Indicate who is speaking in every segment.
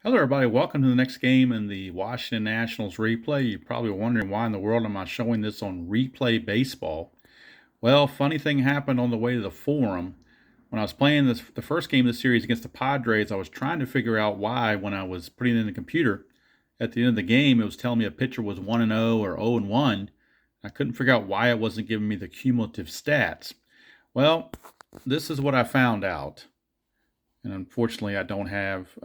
Speaker 1: Hello, everybody. Welcome to the next game in the Washington Nationals replay. You're probably wondering why in the world am I showing this on Replay Baseball? Well, funny thing happened on the way to the forum. When I was playing the first game of the series against the Padres, I was trying to figure out why when I was putting it in the computer at the end of the game, it was telling me a pitcher was 1-0 or 0-1. I couldn't figure out why it wasn't giving me the cumulative stats. Well, this is what I found out. And unfortunately, I don't have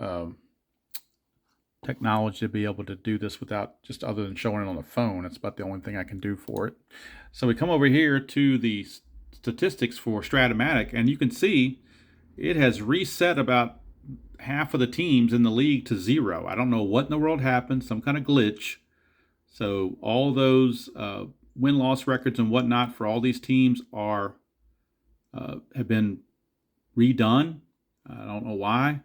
Speaker 1: technology to be able to do this without just other than showing it on the phone. It's about the only thing I can do for it. So we come over here to the statistics for Stratomatic, and you can see it has reset about half of the teams in the league to 0. I don't know what in the world happened, some kind of glitch. So all those win-loss records and whatnot for all these teams have been redone. I don't know why.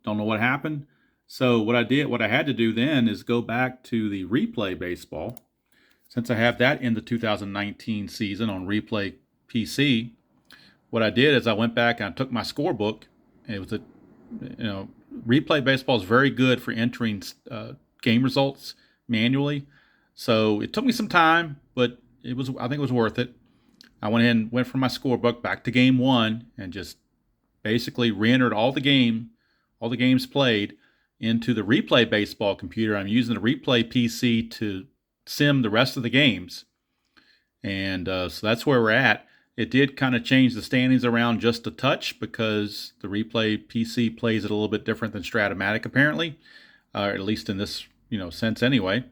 Speaker 1: Don't know what happened. So what I had to do then is go back to the Replay Baseball. Since I have that in the 2019 season on Replay PC, what I did is I went back and I took my scorebook. It was Replay Baseball is very good for entering game results manually. So it took me some time, but I think it was worth it. I went from my scorebook back to game one and just basically re-entered all the games played into the Replay Baseball computer. I'm using the Replay PC to sim the rest of the games. And so that's where we're at. It did kind of change the standings around just a touch because the Replay PC plays it a little bit different than Stratomatic apparently, at least in this sense anyway.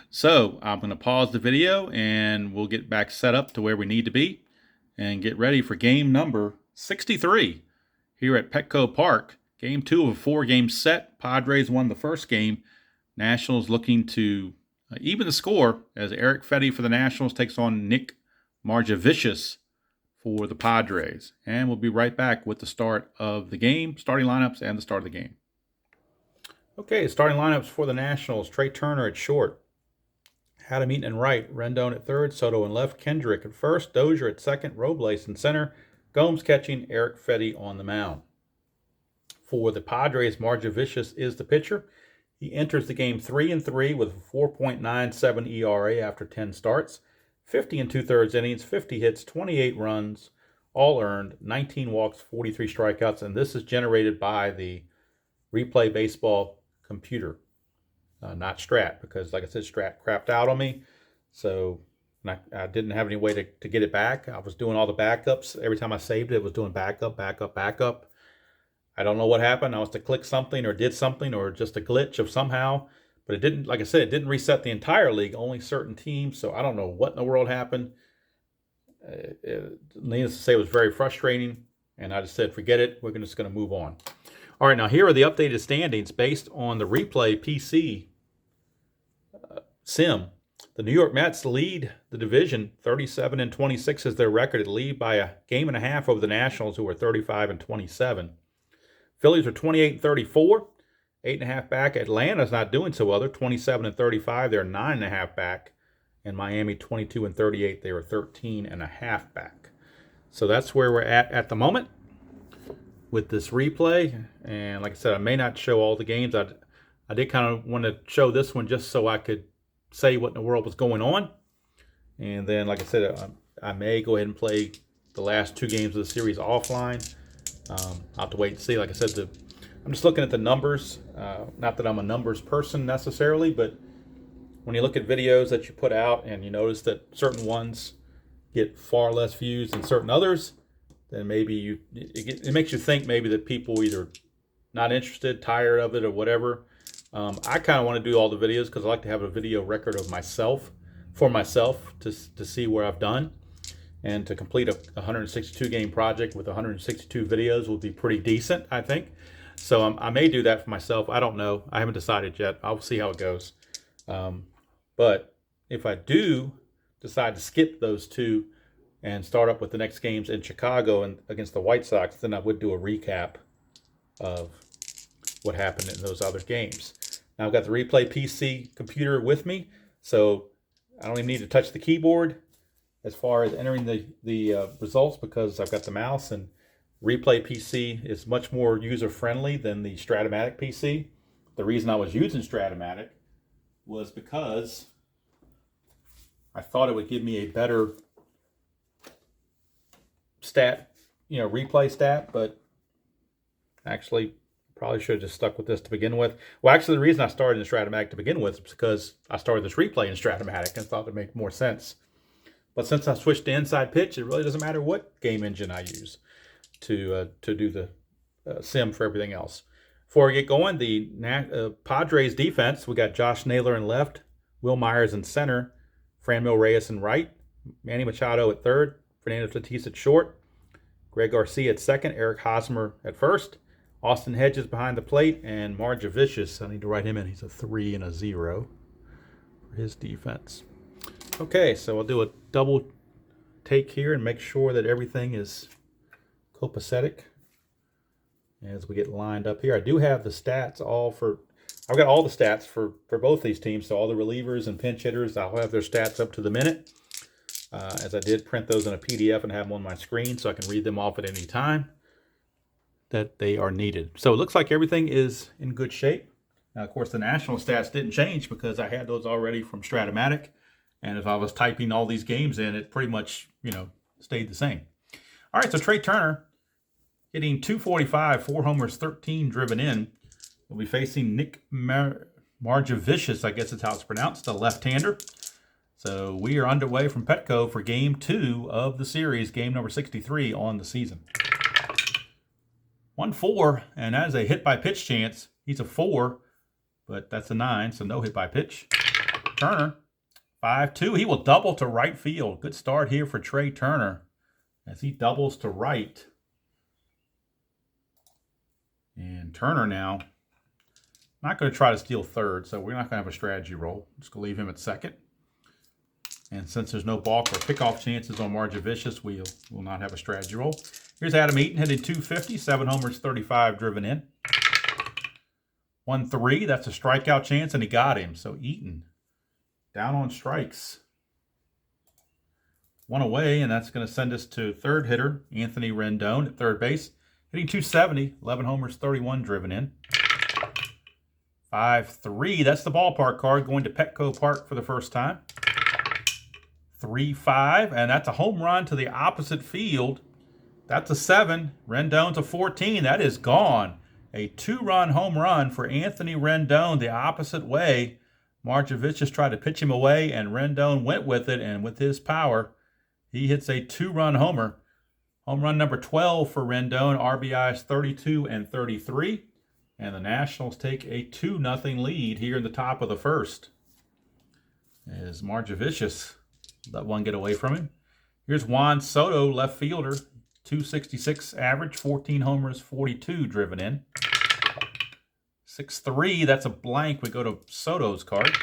Speaker 1: So I'm going to pause the video and we'll get back set up to where we need to be and get ready for game number 63 here at Petco Park. Game 2 of a 4-game set. Padres won the first game. Nationals looking to even the score as Eric Fetty for the Nationals takes on Nick Margevicius for the Padres. And we'll be right back with the start of the game, starting lineups, and the start of the game. Okay, starting lineups for the Nationals. Trey Turner at short. Adam Eaton in right. Rendon at third. Soto in left. Kendrick at first. Dozier at second. Robles in center. Gomes catching. Eric Fetty on the mound. For the Padres, Margevicius is the pitcher. He enters the game 3-3 with a 4.97 ERA after 10 starts, 50 and 2/3 innings, 50 hits, 28 runs, all earned, 19 walks, 43 strikeouts, and this is generated by the Replay Baseball computer, not Strat, because like I said, Strat crapped out on me, so I didn't have any way to get it back. I was doing all the backups. Every time I saved it, it was doing backup. I don't know what happened. I was to click something or did something or just a glitch of somehow. But it didn't, like I said, it didn't reset the entire league, only certain teams. So I don't know what in the world happened. Needless to say, it was very frustrating. And I just said, forget it. We're just going to move on. All right, now here are the updated standings based on the Replay PC sim. The New York Mets lead the division. 37-26 is their record. They lead by a game and a half over the Nationals, who are 35-27. Phillies are 28-34, 8.5 back. Atlanta's not doing so well. They're 27-35. They're 9.5 back. And Miami 22-38. They were 13.5 back. So that's where we're at the moment with this replay. And like I said, I may not show all the games. I did kind of want to show this one just so I could say what in the world was going on. And then, like I said, I may go ahead and play the last 2 games of the series offline. I'll have to wait and see. Like I said, I'm just looking at the numbers. Not that I'm a numbers person necessarily, but when you look at videos that you put out and you notice that certain ones get far less views than certain others, then maybe it makes you think maybe that people either not interested, tired of it, or whatever. I kind of want to do all the videos because I like to have a video record of myself, for myself, to see where I've done. And to complete a 162-game project with 162 videos would be pretty decent, I think. So I may do that for myself. I don't know. I haven't decided yet. I'll see how it goes. But if I do decide to skip those 2 and start up with the next games in Chicago and against the White Sox, then I would do a recap of what happened in those other games. Now I've got the Replay PC computer with me, so I don't even need to touch the keyboard as far as entering the results because I've got the mouse and Replay PC is much more user-friendly than the Stratomatic PC. The reason I was using Stratomatic was because I thought it would give me a better stat, replay stat, but actually probably should have just stuck with this to begin with. Well, actually, the reason I started in Stratomatic to begin with is because I started this replay in Stratomatic and thought it would make more sense. But since I switched to Inside Pitch, it really doesn't matter what game engine I use to do the sim for everything else. Before we get going, the Padres defense, we got Josh Naylor in left, Will Myers in center, Franmil Reyes in right, Manny Machado at third, Fernando Tatis at short, Greg Garcia at second, Eric Hosmer at first, Austin Hedges behind the plate, and Marjavicius, I need to write him in, he's a 3 and a 0 for his defense. Okay, so I'll do a double take here and make sure that everything is copacetic as we get lined up here. I do have the stats I've got all the stats for both these teams, so all the relievers and pinch hitters, I'll have their stats up to the minute, as I did print those in a PDF and have them on my screen so I can read them off at any time that they are needed. So it looks like everything is in good shape. Now, of course, the national stats didn't change because I had those already from Stratomatic, and if I was typing all these games in, it pretty much, stayed the same. All right, so Trey Turner hitting .245, 4 homers, 13 driven in. We'll be facing Nick Marjavicius, I guess is how it's pronounced, a left-hander. So we are underway from Petco for Game 2 of the series, game number 63 on the season. 1-4, and that is a hit-by-pitch chance. He's a 4, but that's a 9, so no hit-by-pitch. Turner, 5-2. He will double to right field. Good start here for Trey Turner as he doubles to right. And Turner now, not going to try to steal third, so we're not going to have a strategy roll. Just going to leave him at second. And since there's no balk or pickoff chances on Marjavicius, we will not have a strategy roll. Here's Adam Eaton hitting .250, 7 homers, 35 driven in. 1-3, that's a strikeout chance, and he got him. So Eaton down on strikes. 1 away, and that's going to send us to third hitter, Anthony Rendon at third base. Hitting .270, 11 homers, 31 driven in. 5-3, that's the ballpark card going to Petco Park for the first time. 3-5, and that's a home run to the opposite field. That's a 7. Rendon's a 14. That is gone. A 2-run home run for Anthony Rendon the opposite way. Marjavicius tried to pitch him away, and Rendon went with it, and with his power, he hits a 2-run homer. Home run number 12 for Rendon, RBIs 32 and 33. And the Nationals take a 2-0 lead here in the top of the first. As Marjavicius let one get away from him. Here's Juan Soto, left fielder, .266 average, 14 homers, 42 driven in. 6-3, that's a blank. We go to Soto's card.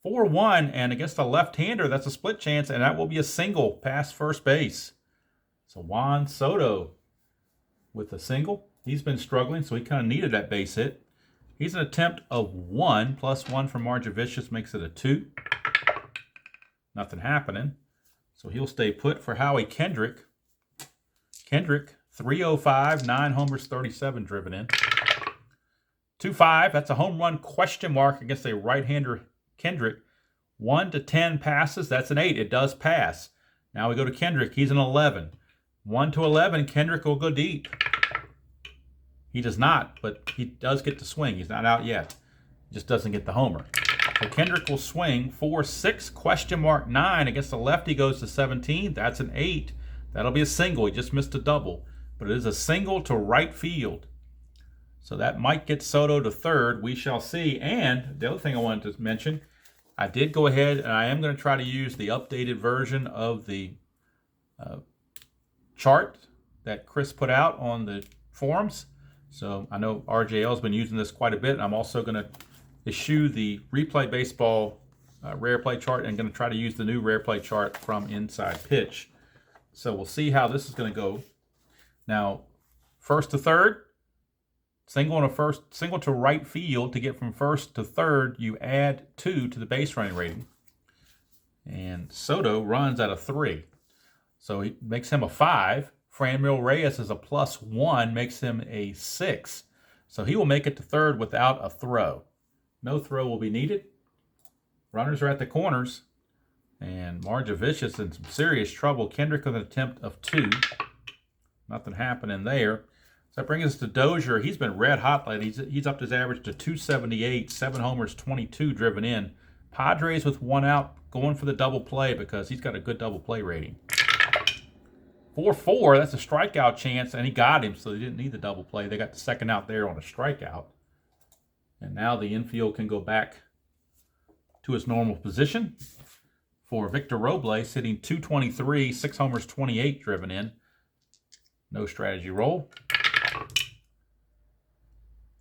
Speaker 1: 4-1, and against a left-hander, that's a split chance, and that will be a single past first base. So Juan Soto with a single. He's been struggling, so he kind of needed that base hit. He's an attempt of 1, plus 1 from Marjavicius makes it a 2. Nothing happening. So he'll stay put for Howie Kendrick. Kendrick, .305, 9 homers, 37 driven in. 2-5, that's a home run question mark against a right-hander Kendrick. 1 to 10 passes, that's an 8. It does pass. Now we go to Kendrick. He's an 11. 1 to 11, Kendrick will go deep. He does not, but he does get to swing. He's not out yet. Just doesn't get the homer. So Kendrick will swing 4-6, question mark 9. Against the lefty goes to 17. That's an 8. That'll be a single. He just missed a double. But it is a single to right field. So that might get Soto to third. We shall see. And the other thing I wanted to mention, I did go ahead and I am going to try to use the updated version of the chart that Chris put out on the forums. So I know RJL has been using this quite a bit. I'm also going to issue the Replay Baseball Rare Play chart and going to try to use the new Rare Play chart from Inside Pitch. So we'll see how this is going to go. Now, first to third, single to right field. To get from first to third, you add 2 to the base running rating. And Soto runs at a 3. So he makes him a 5. Franmil Reyes is a +1, makes him a 6. So he will make it to third without a throw. No throw will be needed. Runners are at the corners. And Marjavicius in some serious trouble. Kendrick with an attempt of 2. Nothing happening there. So that brings us to Dozier. He's been red hot lately. He's upped his average to 278, 7 homers, 22 driven in. Padres with 1 out, going for the double play because he's got a good double play rating. 4-4, that's a strikeout chance, and he got him, so they didn't need the double play. They got the second out there on a strikeout. And now the infield can go back to its normal position for Victor Robles, hitting .223, 6 homers, 28 driven in. No strategy roll.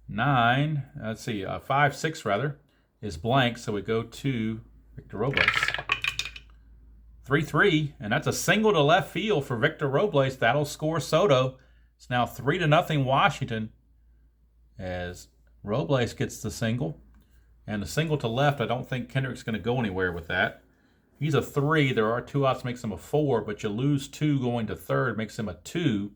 Speaker 1: 5-6 rather, is blank, so we go to Victor Robles. 3-3, and that's a single to left field for Victor Robles. That'll score Soto. It's now 3-0 Washington as Robles gets the single. And the single to left, I don't think Kendrick's going to go anywhere with that. He's a 3. There are 2 outs, makes him a 4, but you lose 2 going to third, makes him a 2.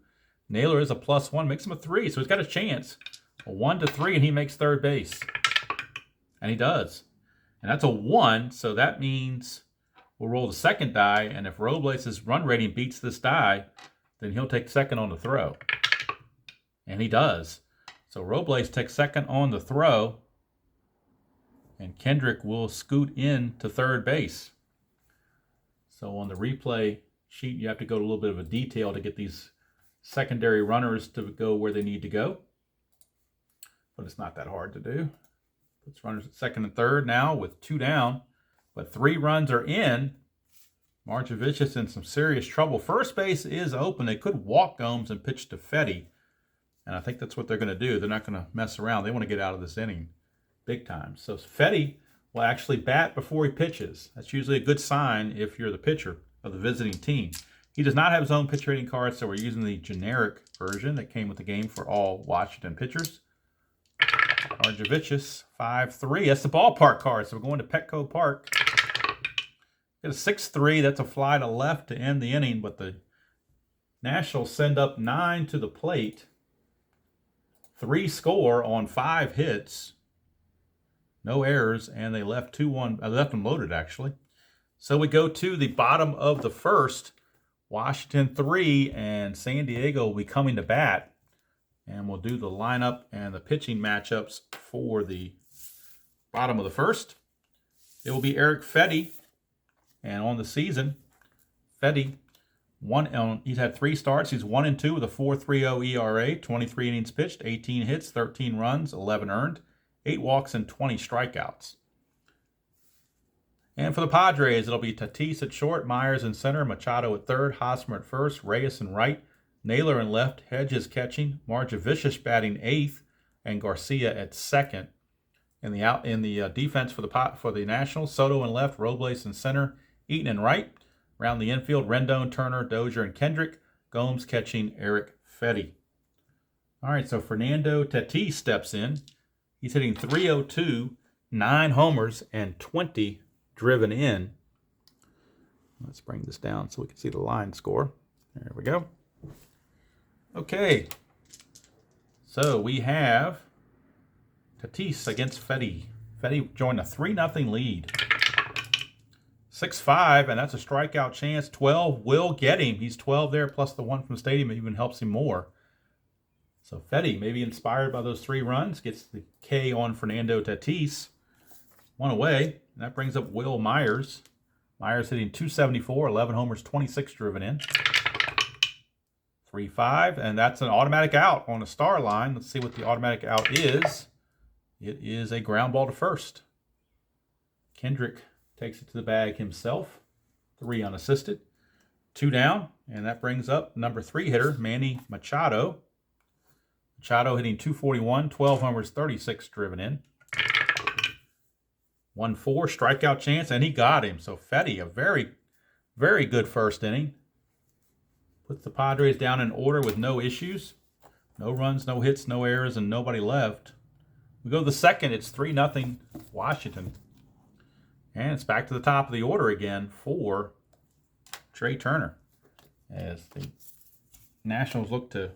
Speaker 1: Naylor is a +1, makes him a 3, so he's got a chance. A 1-3, and he makes third base. And he does. And that's a 1, so that means we'll roll the second die, and if Robles' run rating beats this die, then he'll take second on the throw. And he does. So Robles takes second on the throw, and Kendrick will scoot in to third base. So on the replay sheet, you have to go to a little bit of a detail to get these secondary runners to go where they need to go. But it's not that hard to do. Puts runners at second and third now with 2 down. But 3 runs are in. Marjavicius in some serious trouble. First base is open. They could walk Gomes and pitch to Fetty. And I think that's what they're going to do. They're not going to mess around. They want to get out of this inning big time. So Fetty will actually bat before he pitches. That's usually a good sign if you're the pitcher of the visiting team. He does not have his own pitch rating card, so we're using the generic version that came with the game for all Washington pitchers. Marjavicius, 5-3. That's the ballpark card, so we're going to Petco Park. Get a 6-3. That's a fly to left to end the inning, but the Nationals send up 9 to the plate. 3 score on 5 hits. No errors, and they left 2-1. I left them loaded, actually. So we go to the bottom of the first. Washington 3, and San Diego will be coming to bat. And we'll do the lineup and the pitching matchups for the bottom of the first. It will be Eric Fetty. And on the season, Fetty, he's had 3 starts. He's 1-2 with a 4.30 ERA, 23 innings pitched, 18 hits, 13 runs, 11 earned, 8 walks, and 20 strikeouts. And for the Padres, it'll be Tatis at short, Myers in center, Machado at third, Hosmer at first, Reyes in right, Naylor in left, Hedges catching, Marjavicius batting 8th, and Garcia at second. In the defense for the Nationals, Soto in left, Robles in center, Eaton in right. Around the infield, Rendon, Turner, Dozier, and Kendrick. Gomes catching Eric Fetty. All right, so Fernando Tatis steps in. He's hitting .302, 9 homers, and 20 driven in. Let's bring this down so we can see the line score. There we go. Okay. So we have Tatis against Fetty. Fetty joined a 3-0 lead. 6-5, and that's a strikeout chance. 12 will get him. He's 12 there, plus the 1 from Stadium even helps him more. So Fetty, maybe inspired by those 3 runs, gets the K on Fernando Tatis. 1 away, and that brings up Will Myers. Myers hitting .274, 11 homers, 26 driven in. 3-5, and that's an automatic out on a star line. Let's see what the automatic out is. It is a ground ball to first. Kendrick takes it to the bag himself. 3 unassisted. 2 down, and that brings up number 3 hitter, Manny Machado. Machado hitting .241, 12 homers, 36 driven in. 1-4, strikeout chance, and he got him. So Fetty, a very, very good first inning. Puts the Padres down in order with no issues. No runs, no hits, no errors, and nobody left. We go to the second. It's 3-0 Washington. And it's back to the top of the order again for Trey Turner. As the Nationals look to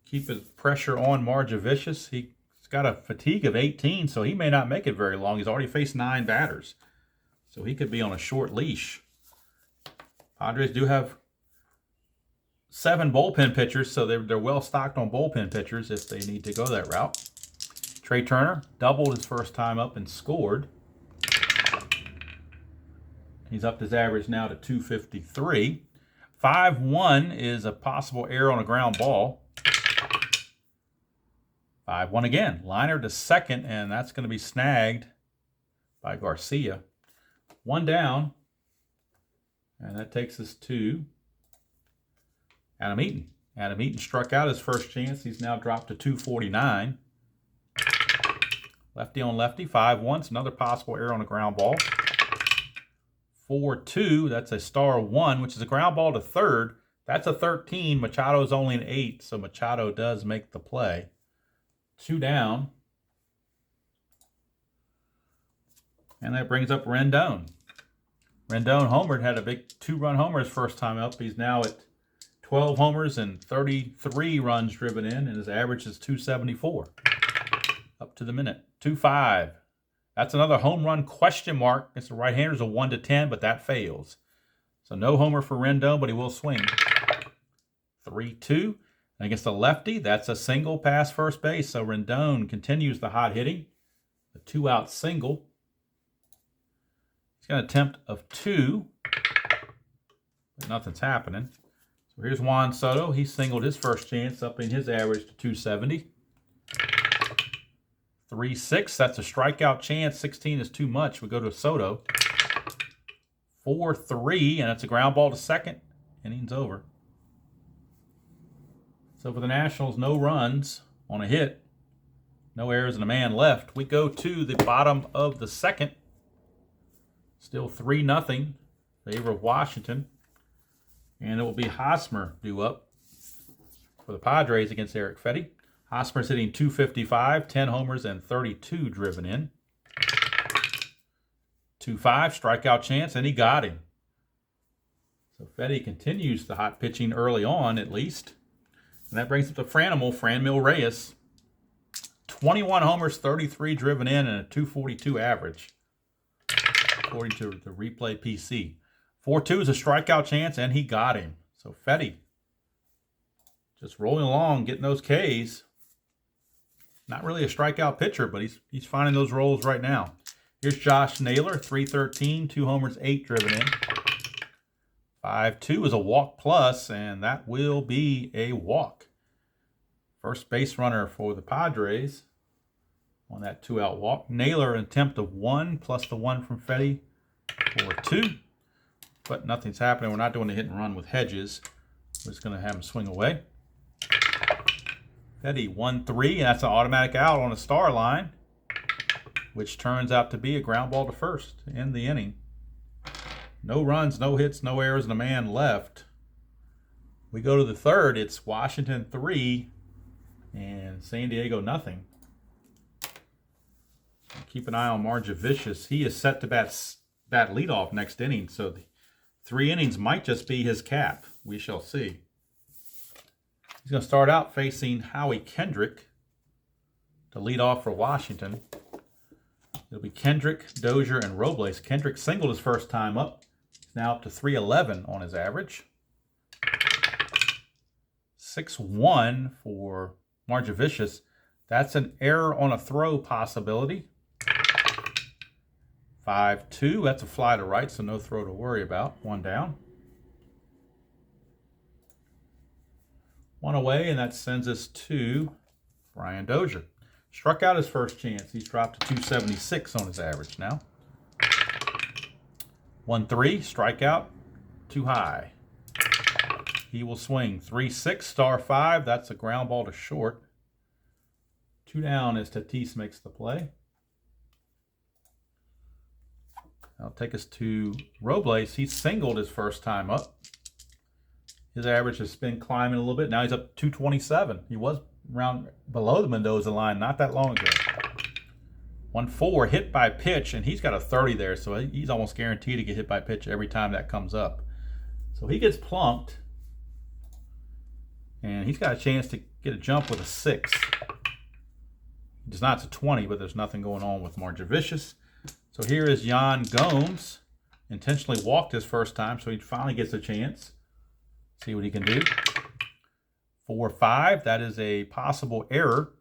Speaker 1: keep his pressure on Marjavicius. He's got a fatigue of 18, so he may not make it very long. He's already faced 9 batters, so he could be on a short leash. Padres do have 7 bullpen pitchers, so they're well stocked on bullpen pitchers if they need to go that route. Trey Turner doubled his first time up and scored. He's upped his average now to 253. 5-1 is a possible error on a ground ball. 5-1 again. Liner to second, and that's going to be snagged by Garcia. 1 down, and that takes us to Adam Eaton. Adam Eaton struck out his first chance. He's now dropped to 249. Lefty on lefty, 5-1. It's another possible error on a ground ball. 4-2, that's a star 1, which is a ground ball to third. That's a 13. Machado's only an 8, so Machado does make the play. 2 down. And that brings up Rendon. Rendon homered, had a big 2-run homer his first time up. He's now at 12 homers and 33 runs driven in, and his average is 274. Up to the minute. 2-5. That's another home run question mark. Against the right-handers, a 1-10, but that fails. So no homer for Rendon, but he will swing. 3-2. And against the lefty, that's a single past first base. So Rendon continues the hot hitting. A 2-out single. He's got an attempt of 2. But nothing's happening. So here's Juan Soto. He singled his first chance, upping his average to 270. 3-6, that's a strikeout chance. 16 is too much. We go to Soto. 4-3, and that's a ground ball to second. Inning's over. So for the Nationals, no runs on a hit. No errors and a man left. We go to the bottom of the second. Still 3-0 favor of Washington. And it will be Hosmer due up for the Padres against Eric Fetty. Hosmer's hitting 255, 10 homers, and 32 driven in. 2-5, strikeout chance, and he got him. So Fetty continues the hot pitching early on, at least. And that brings up the Franmil Reyes. 21 homers, 33 driven in, and a 242 average, according to the replay PC. 4-2 is a strikeout chance, and he got him. So Fetty just rolling along, getting those Ks. Not really a strikeout pitcher, but he's finding those roles right now. Here's Josh Naylor, 313, 2 homers, 8 driven in. 5-2 is a walk plus, and that will be a walk. First base runner for the Padres on that 2-out walk. Naylor, an attempt of 1 plus the 1 from Fetty for 2. But nothing's happening. We're not doing a hit and run with Hedges. We're just going to have him swing away. Fetty 1-3, and that's an automatic out on a star line, which turns out to be a ground ball to first in the inning. No runs, no hits, no errors, and a man left. We go to the third. It's Washington 3 and San Diego nothing. Keep an eye on Marjavicius. He is set to bat leadoff next inning, so the 3 innings might just be his cap. We shall see. He's going to start out facing Howie Kendrick to lead off for Washington. It'll be Kendrick, Dozier, and Robles. Kendrick singled his first time up. He's now up to 311 on his average. 6-1 for Marjavicius. That's an error on a throw possibility. 5-2. That's a fly to right, so no throw to worry about. 1 down. 1 away, and that sends us to Brian Dozier. Struck out his first chance. He's dropped to 276 on his average now. 1-3, strikeout, too high. He will swing. 3-6, star 5. That's a ground ball to short. 2 down as Tatis makes the play. That'll take us to Robles. He singled his first time up. His average has been climbing a little bit. Now he's up to 227. He was around below the Mendoza line not that long ago. 1-4, hit by pitch, and he's got a 30 there, so he's almost guaranteed to get hit by pitch every time that comes up. So he gets plunked. And he's got a chance to get a jump with a 6. It's not to 20, but there's nothing going on with Marjavicius. So here is Yan Gomes. Intentionally walked his first time, so he finally gets a chance. See what he can do. 4-5. That is a possible error.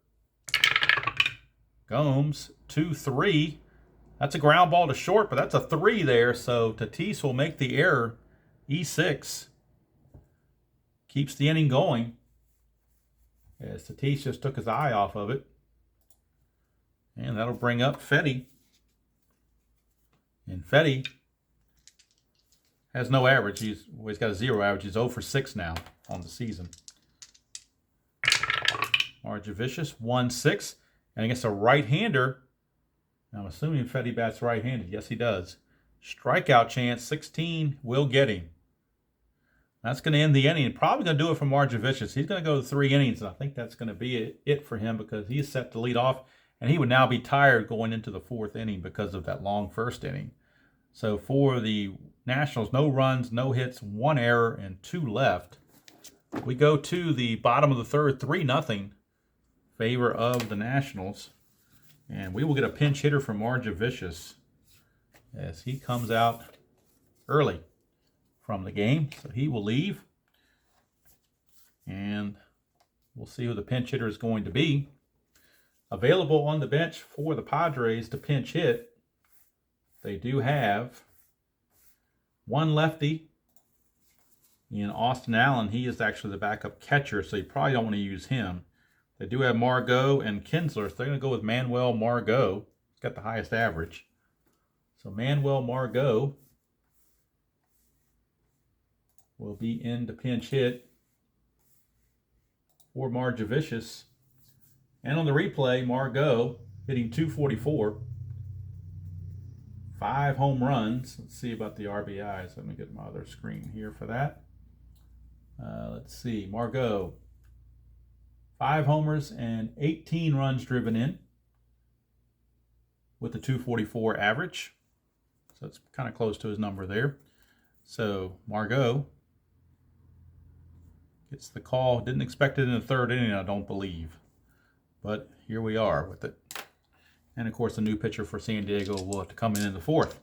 Speaker 1: Gomes, 2-3. That's a ground ball to short, but that's a 3 there. So Tatis will make the error. E6. Keeps the inning going. As Tatis just took his eye off of it. And that'll bring up Fetty. And Fetty has no average. He's got a 0 average. He's 0 for 6 now on the season. Marjavicius, 1-6. And against a right-hander, I'm assuming Fetty bats right-handed. Yes, he does. Strikeout chance, 16, will get him. That's going to end the inning. Probably going to do it for Marjavicius. He's going to go to 3 innings, and I think that's going to be it for him because he's set to lead off, and he would now be tired going into the 4th inning because of that long first inning. So for the Nationals, no runs, no hits, 1 error, and 2 left. We go to the bottom of the 3rd, 3-0. Favor of the Nationals. And we will get a pinch hitter from Marjavicius as he comes out early from the game. So he will leave. And we'll see who the pinch hitter is going to be. Available on the bench for the Padres to pinch hit. They do have one lefty in Austin Allen. He is actually the backup catcher, so you probably don't want to use him. They do have Margot and Kinsler, so they're going to go with Manuel Margot. He's got the highest average. So Manuel Margot will be in to pinch hit for Marjavicius. And on the replay, Margot hitting .244. 5 home runs. Let's see about the RBIs. Let me get my other screen here for that. Let's see. Margot. 5 homers and 18 runs driven in with the .244 average. So it's kind of close to his number there. So Margot gets the call. Didn't expect it in the 3rd inning, I don't believe. But here we are with it. And of course, the new pitcher for San Diego will have to come in the 4th.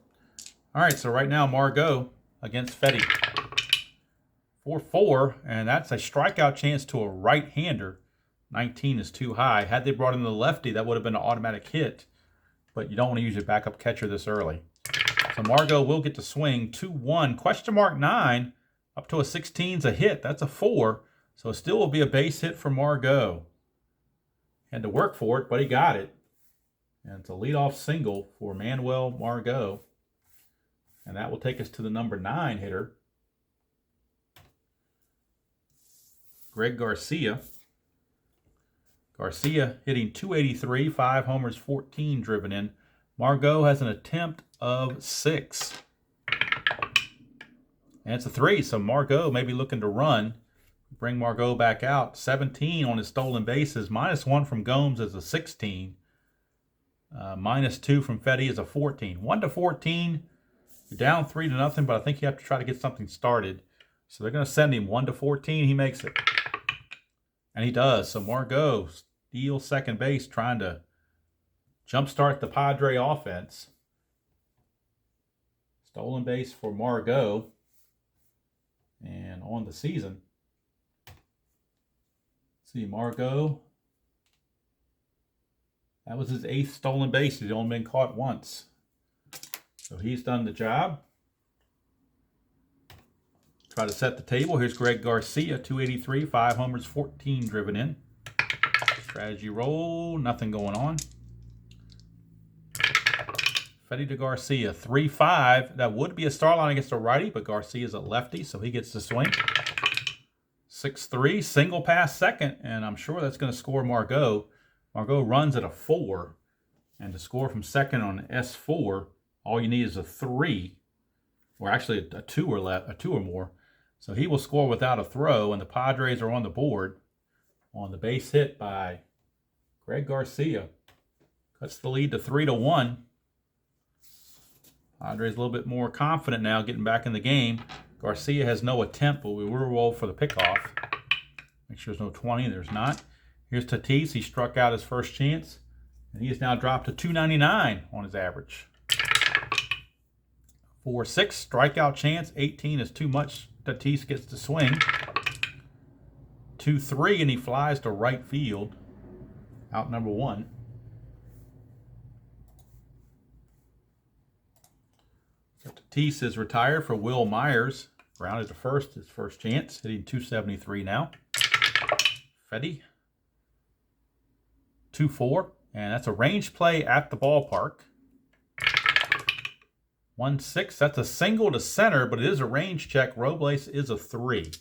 Speaker 1: All right, so right now Margot against Fetty. 4-4, and that's a strikeout chance to a right-hander. 19 is too high. Had they brought in the lefty, that would have been an automatic hit. But you don't want to use your backup catcher this early. So Margot will get to swing. 2-1. Question mark 9. Up to a 16's a hit. That's a 4. So it still will be a base hit for Margot. Had to work for it, but he got it. And it's a leadoff single for Manuel Margot. And that will take us to the number 9 hitter, Greg Garcia. Garcia hitting .283, 5 homers, 14 driven in. Margot has an attempt of 6. And it's a 3, so Margot may be looking to run. Bring Margot back out. 17 on his stolen bases. -1 from Gomes is a 16. -2 from Fetty is a 14. 1-14. You're down 3-0, but I think you have to try to get something started. So they're going to send him 1-14. He makes it. And he does. So Margot steals second base, trying to jumpstart the Padre offense. Stolen base for Margot. And on the season, let's see, Margot, that was his 8th stolen base. He's only been caught once. So he's done the job. Try to set the table. Here's Greg Garcia, .283, 5 homers, 14 driven in. Strategy roll, nothing going on. Fetty to Garcia, 3-5. That would be a star line against a righty, but Garcia's a lefty, so he gets to swing. 6-3, single pass second, and I'm sure that's going to score Margot. Margot runs at a 4, and to score from second on S4, all you need is a 3, or actually a 2 or more. So he will score without a throw, and the Padres are on the board on the base hit by Greg Garcia. Cuts the lead to 3-1. Padres a little bit more confident now, getting back in the game. Garcia has no attempt, but we will roll for the pickoff. Make sure there's no 20. There's not. Here's Tatis. He struck out his first chance, and he has now dropped to 299 on his average. 4-6 strikeout chance. 18 is too much. Tatis gets to swing. 2-3, and he flies to right field. Out number 1. So Tatis is retired for Will Myers. Grounded to first, his first chance. Hitting 273 now. Fetty. 2-4. And that's a range play at the ballpark. 1-6. That's a single to center, but it is a range check. Robles is a 3.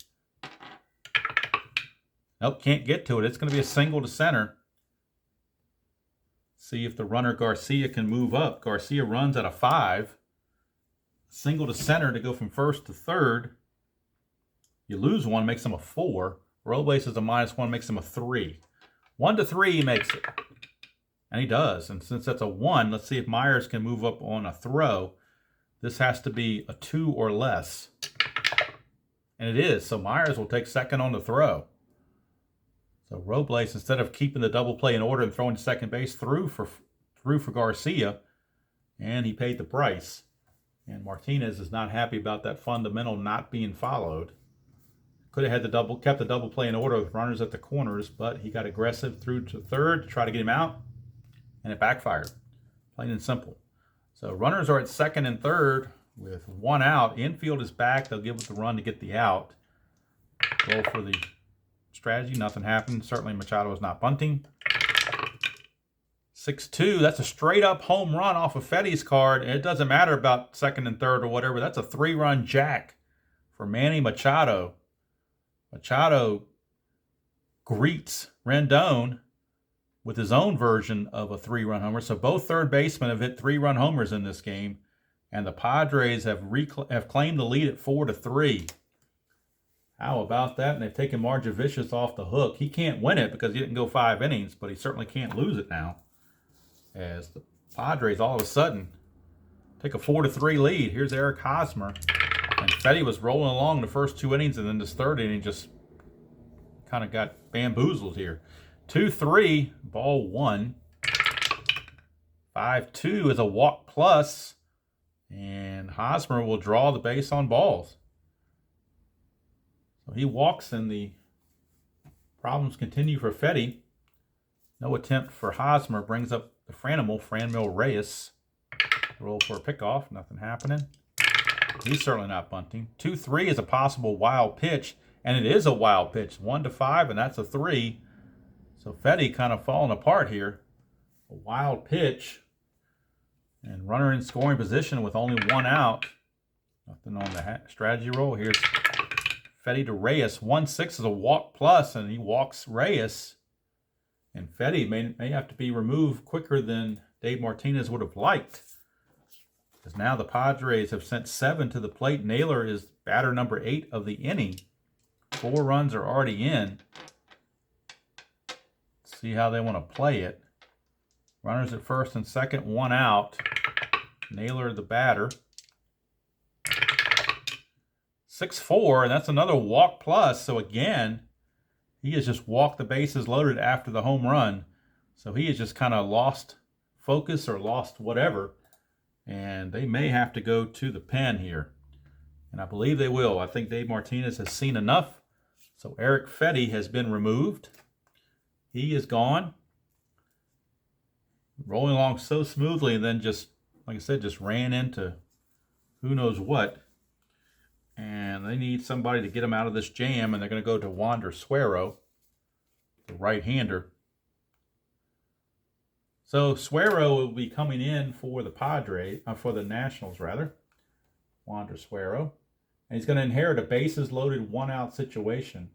Speaker 1: Nope, can't get to it. It's going to be a single to center. See if the runner Garcia can move up. Garcia runs at a 5. Single to center to go from first to third. You lose 1, makes him a 4. Robles is a -1, makes him a 3. 1-3, he makes it. And he does. And since that's a 1, let's see if Myers can move up on a throw. This has to be a 2 or less. And it is. So Myers will take second on the throw. So Robles, instead of keeping the double play in order and throwing to second base, threw for Garcia. And he paid the price. And Martinez is not happy about that fundamental not being followed. Could have had kept the double play in order with runners at the corners, but he got aggressive through to third to try to get him out, and it backfired. Plain and simple. So runners are at second and third with 1 out. Infield is back. They'll give it the run to get the out. Roll for the strategy. Nothing happened. Certainly Machado is not bunting. 6-2. That's a straight-up home run off of Fetty's card. And it doesn't matter about second and third or whatever. That's a 3-run jack for Manny Machado. Machado greets Rendon with his own version of a 3-run homer. So both third basemen have hit 3-run homers in this game. And the Padres have claimed the lead at 4-3. How about that? And they've taken Marjavicius off the hook. He can't win it because he didn't go 5 innings, but he certainly can't lose it now. As the Padres all of a sudden take a 4-3 lead. Here's Eric Hosmer. And Fetty was rolling along the first 2 innings, and then this third inning just kind of got bamboozled here. 2-3, ball 1. 5-2 is a walk plus, and Hosmer will draw the base on balls. So he walks, and the problems continue for Fetty. No attempt for Hosmer. Brings up the Franmil Reyes. Roll for a pickoff. Nothing happening. He's certainly not bunting. 2-3 is a possible wild pitch, and it is a wild pitch. 1-5, and that's a 3. So Fetty kind of falling apart here. A wild pitch, and runner in scoring position with only 1 out. Nothing on the strategy roll. Here's Fetty to Reyes. 1-6 is a walk plus, and he walks Reyes. And Fetty may have to be removed quicker than Dave Martinez would have liked. Because now the Padres have sent 7 to the plate. Naylor is batter number 8 of the inning. 4 runs are already in. Let's see how they want to play it. Runners at first and second, 1 out. Naylor the batter. 6-4, and that's another walk plus. So again, he has just walked the bases loaded after the home run. So he has just kind of lost focus or lost whatever. And they may have to go to the pen here. And I believe they will. I think Dave Martinez has seen enough. So Eric Fetty has been removed. He is gone. Rolling along so smoothly, and then just, like I said, just ran into who knows what. And they need somebody to get him out of this jam, and they're going to go to Wander Suero, the right-hander. So Suero will be coming in for the for the Nationals, rather. Wander Suero. And he's going to inherit a bases-loaded 1-out situation.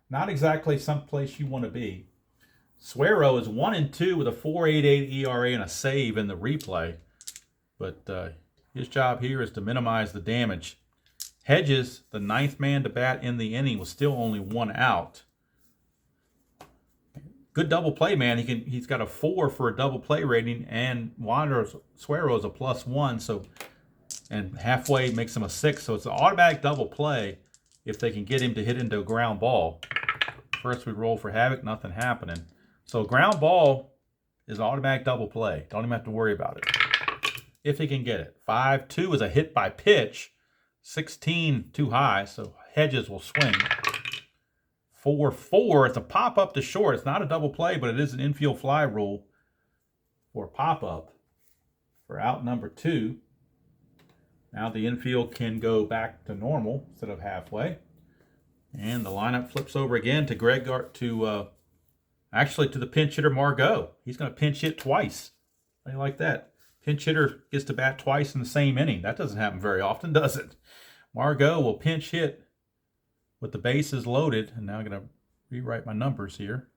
Speaker 1: Not exactly someplace you want to be. Suero is 1-2 with a 4.88 ERA and a save in the replay. But his job here is to minimize the damage. Hedges, the 9th man to bat in the inning, was still only 1 out. Good double play, man. He's got a 4 for a double play rating, and Wander Suero is a +1, so and halfway makes him a 6. So it's an automatic double play if they can get him to hit into a ground ball. First we roll for havoc, nothing happening. So ground ball is automatic double play. Don't even have to worry about it. If he can get it. 5-2 is a hit by pitch. 16 too high, so Hedges will swing. 4-4, it's a pop-up to short. It's not a double play, but it is an infield fly rule for pop-up for out number 2. Now the infield can go back to normal instead of halfway. And the lineup flips over again to actually to the pinch hitter Margot. He's going to pinch hit twice. How do you like that? Pinch hitter gets to bat twice in the same inning. That doesn't happen very often, does it? Margot will pinch hit with the bases loaded. And now I'm going to rewrite my numbers here.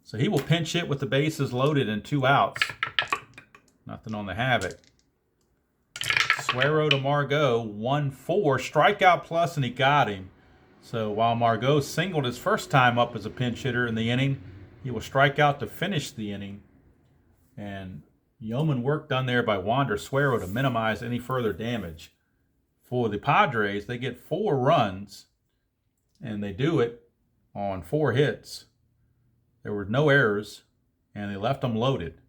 Speaker 1: So he will pinch hit with the bases loaded and 2 outs. Nothing on the havoc. Suero to Margot, 1-4, strikeout plus, and he got him. So while Margot singled his first time up as a pinch hitter in the inning, he will strike out to finish the inning. And yeoman work done there by Wander Suero to minimize any further damage. For the Padres, they get 4 runs, and they do it on 4 hits. There were no errors, and they left them loaded.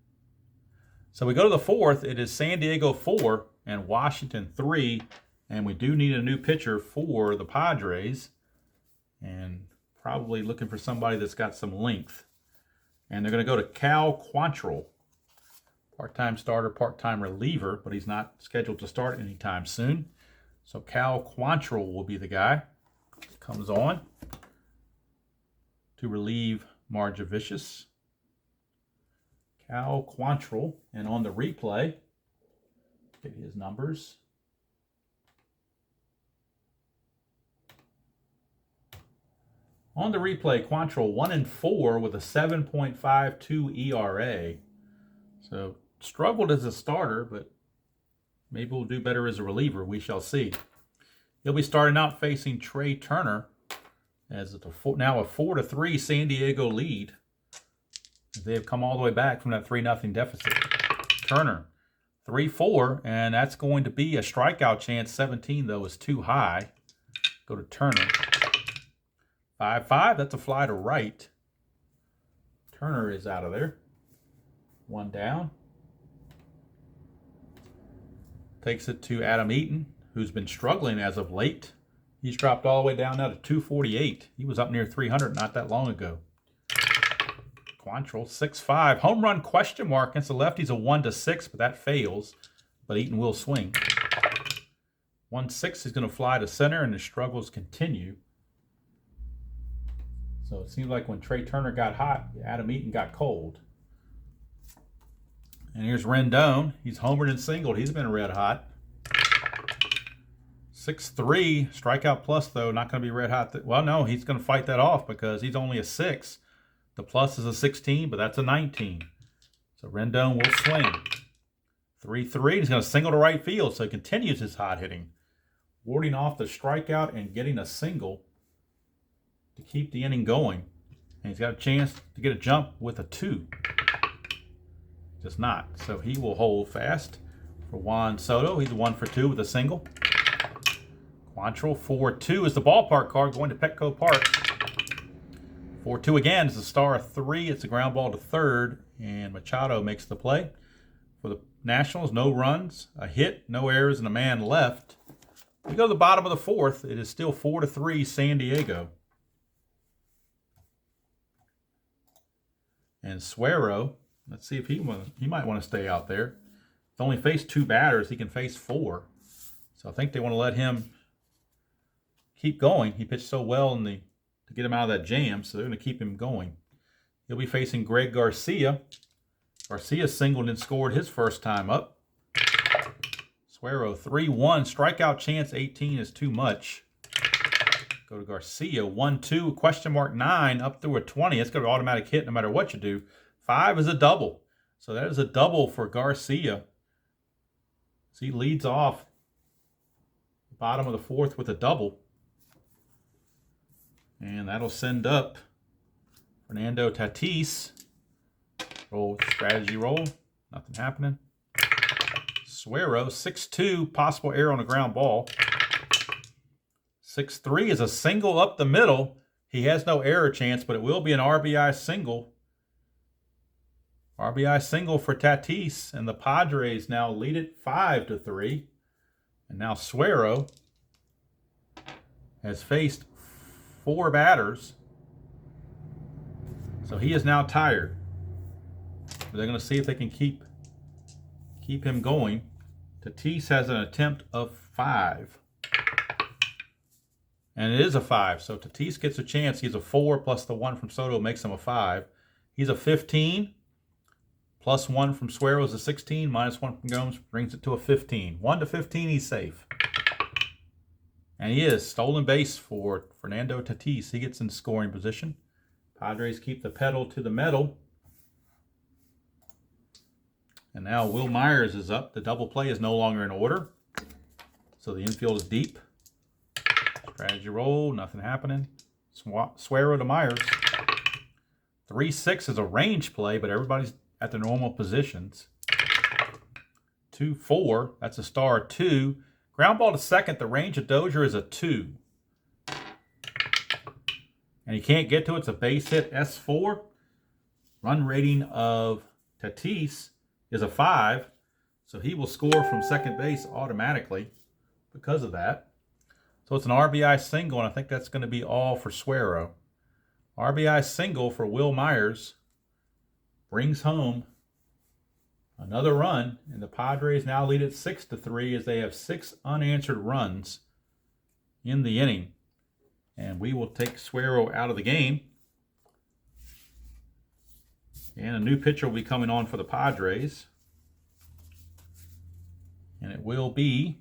Speaker 1: So we go to the 4th. It is San Diego 4 and Washington 3, and we do need a new pitcher for the Padres, and probably looking for somebody that's got some length. And they're going to go to Cal Quantrill, part-time starter, part-time reliever, but he's not scheduled to start anytime soon. So Cal Quantrill will be the guy that comes on to relieve Marjavicius. Cal Quantrill, and on the replay, get his numbers. On the replay, Quantrill 1-4 with a 7.52 ERA. So struggled as a starter, but maybe we'll do better as a reliever. We shall see. He'll be starting out facing Trey Turner as it's now a 4-3 San Diego lead. They have come all the way back from that 3-0 deficit. Turner, 3-4, and that's going to be a strikeout chance. 17, though, is too high. Go to Turner. 5-5, that's a fly to right. Turner is out of there. 1 down. Takes it to Adam Eaton, who's been struggling as of late. He's dropped all the way down now to 248. He was up near 300 not that long ago. Quantrill, 6-5. Home run question mark against the lefties, a 1-6, but that fails. But Eaton will swing. 1-6 is going to fly to center, and the struggles continue. So it seems like when Trey Turner got hot, Adam Eaton got cold. And here's Rendon. He's homered and singled. He's been red hot. 6-3, strikeout plus, though, not going to be red hot. Well, no, he's going to fight that off because he's only a 6. The plus is a 16, but that's a 19. So Rendon will swing. 3-3, he's going to single to right field, so he continues his hot hitting. Warding off the strikeout and getting a single to keep the inning going. And he's got a chance to get a jump with a 2. Just not. So he will hold fast for Juan Soto. He's 1-for-2 with a single. Quantrill, 4-2 is the ballpark card going to Petco Park. 4-2 again is a star of 3. It's a ground ball to third, and Machado makes the play. For the Nationals, no runs, a hit, no errors, and a man left. We go to the bottom of the 4th. It is still 4-3 San Diego. And Suero, let's see if he might want to stay out there. If only faced 2 batters, he can face 4. So I think they want to let him keep going. He pitched so well to get him out of that jam, so they're going to keep him going. He'll be facing Greg Garcia. Garcia singled and scored his first time up. Suero, 3-1. Strikeout chance, 18 is too much. Go to Garcia, 1-2, question mark 9, up through a 20. It's going to be an automatic hit no matter what you do. 5 is a double. So that is a double for Garcia. So he leads off the bottom of the 4th with a double. And that'll send up Fernando Tatis. Roll, strategy roll. Nothing happening. Suero, 6-2, possible error on a ground ball. 6-3 is a single up the middle. He has no error chance, but it will be an RBI single. RBI single for Tatis, and the Padres now lead it 5-3. And now Suero has faced 4 batters, so he is now tired. They're going to see if they can keep him going. Tatis has an attempt of 5. And it is a 5, so Tatis gets a chance. He's a 4 plus the 1 from Soto makes him a 5. He's a 15 plus 1 from Suero is a 16, minus 1 from Gomes brings it to a 15. 1-15, he's safe. And he is. Stolen base for Fernando Tatis. He gets in scoring position. Padres keep the pedal to the metal. And now Will Myers is up. The double play is no longer in order. So the infield is deep. Strategy roll, nothing happening. Suero to Myers. 3-6 is a range play, but everybody's at the normal positions. 2-4, that's a star 2. Ground ball to second, the range of Dozier is a 2. And he can't get to it, it's a base hit, S4. Run rating of Tatis is a 5, so he will score from second base automatically because of that. So it's an RBI single, and I think that's going to be all for Suero. RBI single for Will Myers brings home another run, and the Padres now lead it 6-3 as they have 6 unanswered runs in the inning. And we will take Suero out of the game. And a new pitcher will be coming on for the Padres. And it will be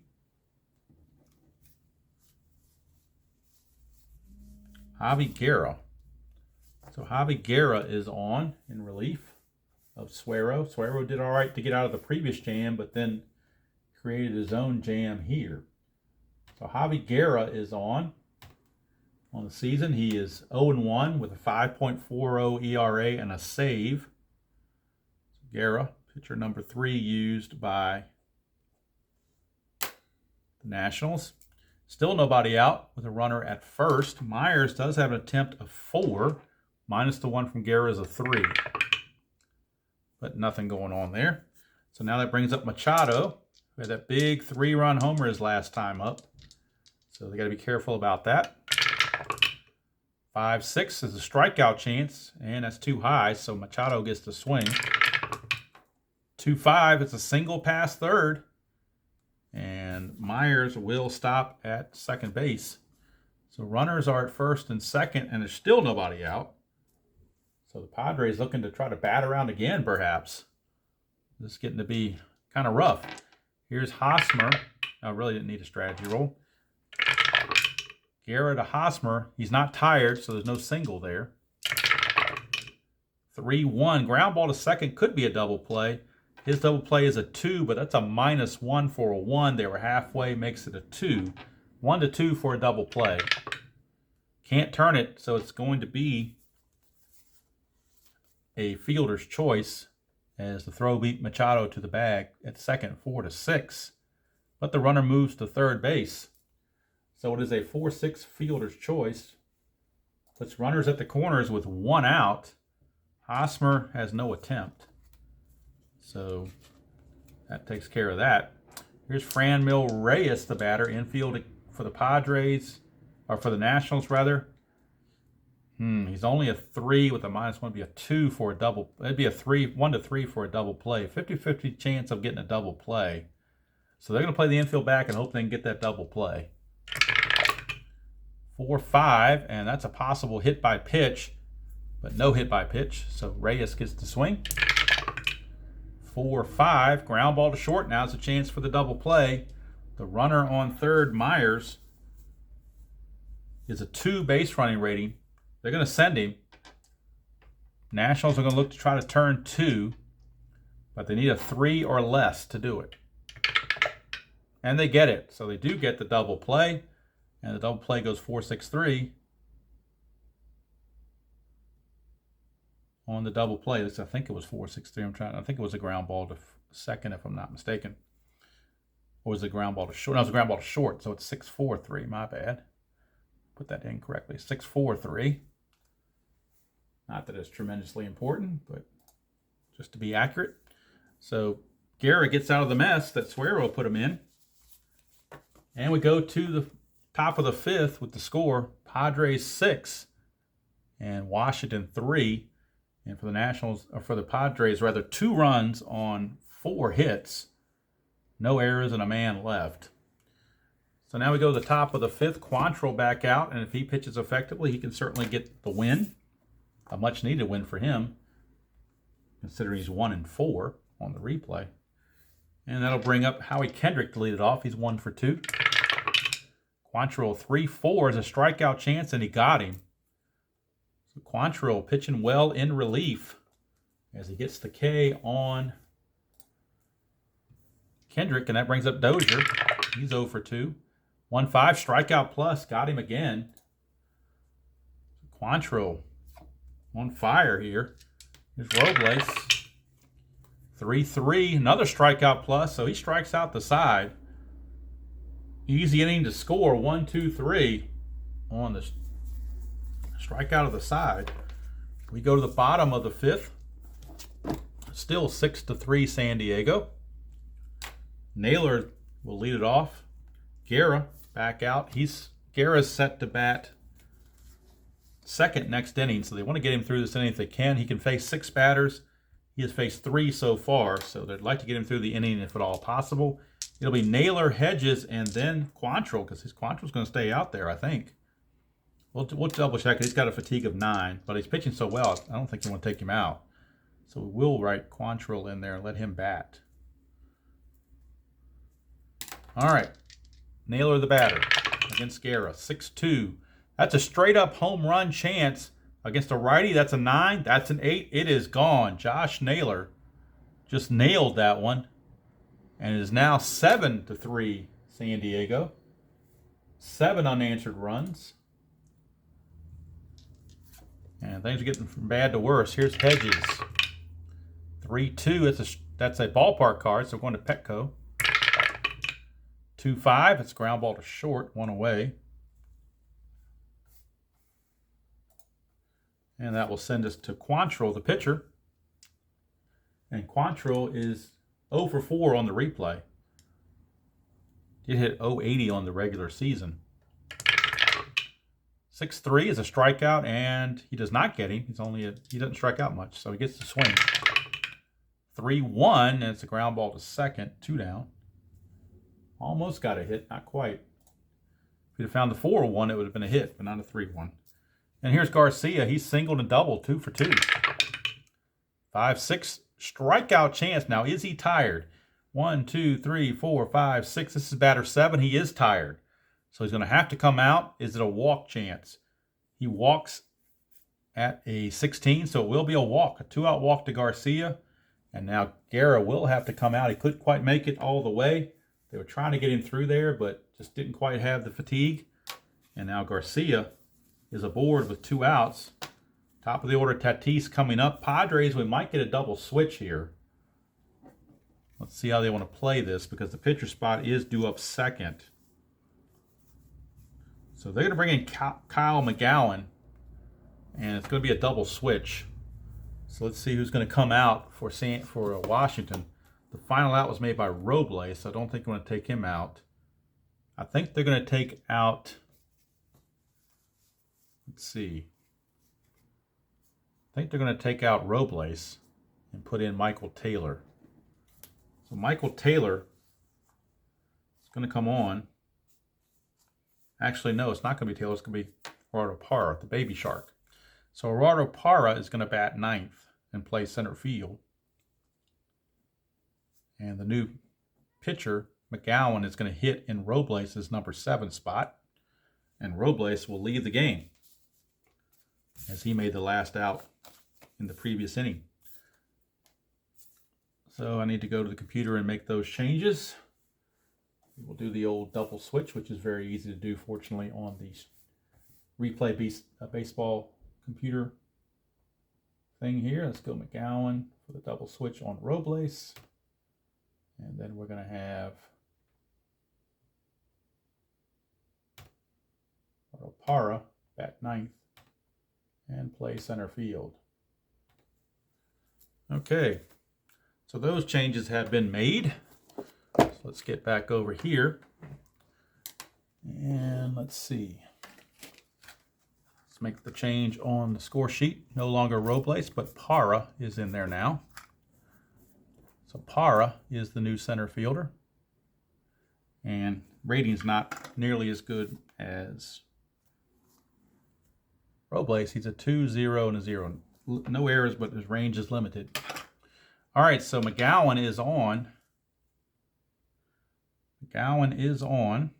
Speaker 1: Howie Guerra. So Howie Guerra is on in relief of Suero. Suero did all right to get out of the previous jam, but then created his own jam here. So Howie Guerra is on the season. He is 0-1 with a 5.40 ERA and a save. Guerra, pitcher number 3 used by the Nationals. Still nobody out with a runner at first. Myers does have an attempt of 4, minus the 1 from Guerra is a 3. But nothing going on there. So now that brings up Machado, who had that big 3-run homer his last time up. So they got to be careful about that. 5-6 is a strikeout chance, and that's too high, so Machado gets the swing. 2-5, it's a single past third. And Myers will stop at second base. So runners are at first and second, and there's still nobody out. So the Padres looking to try to bat around again, perhaps. This is getting to be kind of rough. Here's Hosmer. I really didn't need a strategy roll. Guerra to Hosmer. He's not tired, so there's no single there. 3-1. Ground ball to second could be a double play. His double play is a 2, but that's a -1 for a 1. They were halfway, makes it a 2. 1-2 for a double play. Can't turn it, so it's going to be a fielder's choice as the throw beat Machado to the bag at second, 4-6. But the runner moves to third base. So it is a 4-6 fielder's choice. Puts runners at the corners with 1 out. Hosmer has no attempt. So that takes care of that. Here's Franmil Reyes, the batter, infield for the Padres, or for the Nationals, rather. He's only a 3 with a -1. Would be a 2 for a double. It'd be a 1-3 for a double play. 50-50 chance of getting a double play. So they're going to play the infield back and hope they can get that double play. 4-5, and that's a possible hit by pitch, but no hit by pitch. So Reyes gets the swing. 4-5, ground ball to short. Now it's a chance for the double play. The runner on third, Myers, is a 2 base running rating. They're going to send him. Nationals are going to look to try to turn 2, but they need a 3 or less to do it. And they get it. So they do get the double play, and the double play goes 4-6-3. On the double play, I think it was 4-6-3. I think it was a ground ball to second, if I'm not mistaken. Or was it a ground ball to short? No, it was a ground ball to short, so it's 6-4-3. My bad. put that in correctly. 6-4-3. Not that it's tremendously important, but just to be accurate. So Guerra gets out of the mess that Suero put him in. And we go to the top of the fifth with the score. Padres 6 and Washington 3. And for the Nationals, or for the Padres, rather, 2 runs on 4 hits. No errors and a man left. So now we go to the top of the fifth. Quantrill back out, and if he pitches effectively, he can certainly get the win. A much-needed win for him, considering he's 1-4 on the replay. And that'll bring up Howie Kendrick to lead it off. He's 1-for-2. Quantrill 3-4 is a strikeout chance, and he got him. So Quantrill pitching well in relief as he gets the K on Kendrick, and that brings up Dozier. He's 0-for-2. 1-5, strikeout plus, got him again. Quantrill on fire here. Here's Robles. 3-3, another strikeout plus, so he strikes out the side. Easy inning to score, 1-2-3 on the strikeout of the side. We go to the bottom of the fifth. Still 6-3 San Diego. Naylor will lead it off. Guerra back out. Guerra's set to bat second next inning, so they want to get him through this inning if they can. He can face 6 batters. He has faced 3 so far, so they'd like to get him through the inning if at all possible. It'll be Naylor, Hedges, and then Quantrill, because his Quantrill's going to stay out there, I think. We'll double check it. He's got a fatigue of 9, but he's pitching so well, I don't think you want to take him out. So we will write Quantrill in there and let him bat. All right. Naylor the batter against Guerra. 6-2. That's a straight-up home run chance. Against a righty, that's a 9. That's an 8. It is gone. Josh Naylor just nailed that one. And it is now 7-3 San Diego. 7 unanswered runs. And things are getting from bad to worse. Here's Hedges. 3-2. That's a ballpark card, so we're going to Petco. 2-5. It's ground ball to short. 1 away. And that will send us to Quantrill, the pitcher. And Quantrill is 0-for-4 on the replay. Did hit 080 on the regular season. 6-3 is a strikeout, and he does not get him. He doesn't strike out much, so he gets the swing. 3-1, and it's a ground ball to second, 2 down. Almost got a hit, not quite. If he'd have found the 4-1, it would have been a hit, but not a 3-1. And here's Garcia. He's singled and doubled, 2-for-2. 5-6 strikeout chance. Now, is he tired? 1, 2, 3, 4, 5, 6. This is batter 7. He is tired. So he's going to have to come out. Is it a walk chance? He walks at a 16, so it will be a walk. A 2-out walk to Garcia. And now Guerra will have to come out. He couldn't quite make it all the way. They were trying to get him through there, but just didn't quite have the fatigue. And now Garcia is aboard with 2 outs. Top of the order, Tatis coming up. Padres, we might get a double switch here. Let's see how they want to play this, because the pitcher spot is due up second. So they're going to bring in Kyle McGowan, and it's going to be a double switch. So let's see who's going to come out for Washington. The final out was made by Robles, so I don't think we're going to take him out. I think they're going to take out, let's see. I think they're going to take out Robles and put in Michael Taylor. So Michael Taylor is going to come on. Actually, no, it's not going to be Taylor. It's going to be Gerardo Parra, the baby shark. So Gerardo Parra is going to bat 9th and play center field. And the new pitcher, McGowan, is going to hit in Robles' number 7 spot. And Robles will leave the game, as he made the last out in the previous inning. So I need to go to the computer and make those changes. We'll do the old double switch, which is very easy to do, fortunately, on the replay baseball computer thing here. Let's go McGowan for the double switch on Robles. And then we're going to have Parra bat ninth and play center field. Okay, so those changes have been made. So let's get back over here. And let's see. Let's make the change on the score sheet. No longer Robles, but Parra is in there now. So Parra is the new center fielder. And rating's not nearly as good as Robles. He's a 2-0 and a 0. No errors, but his range is limited. All right, so McGowan is on. McGowan is on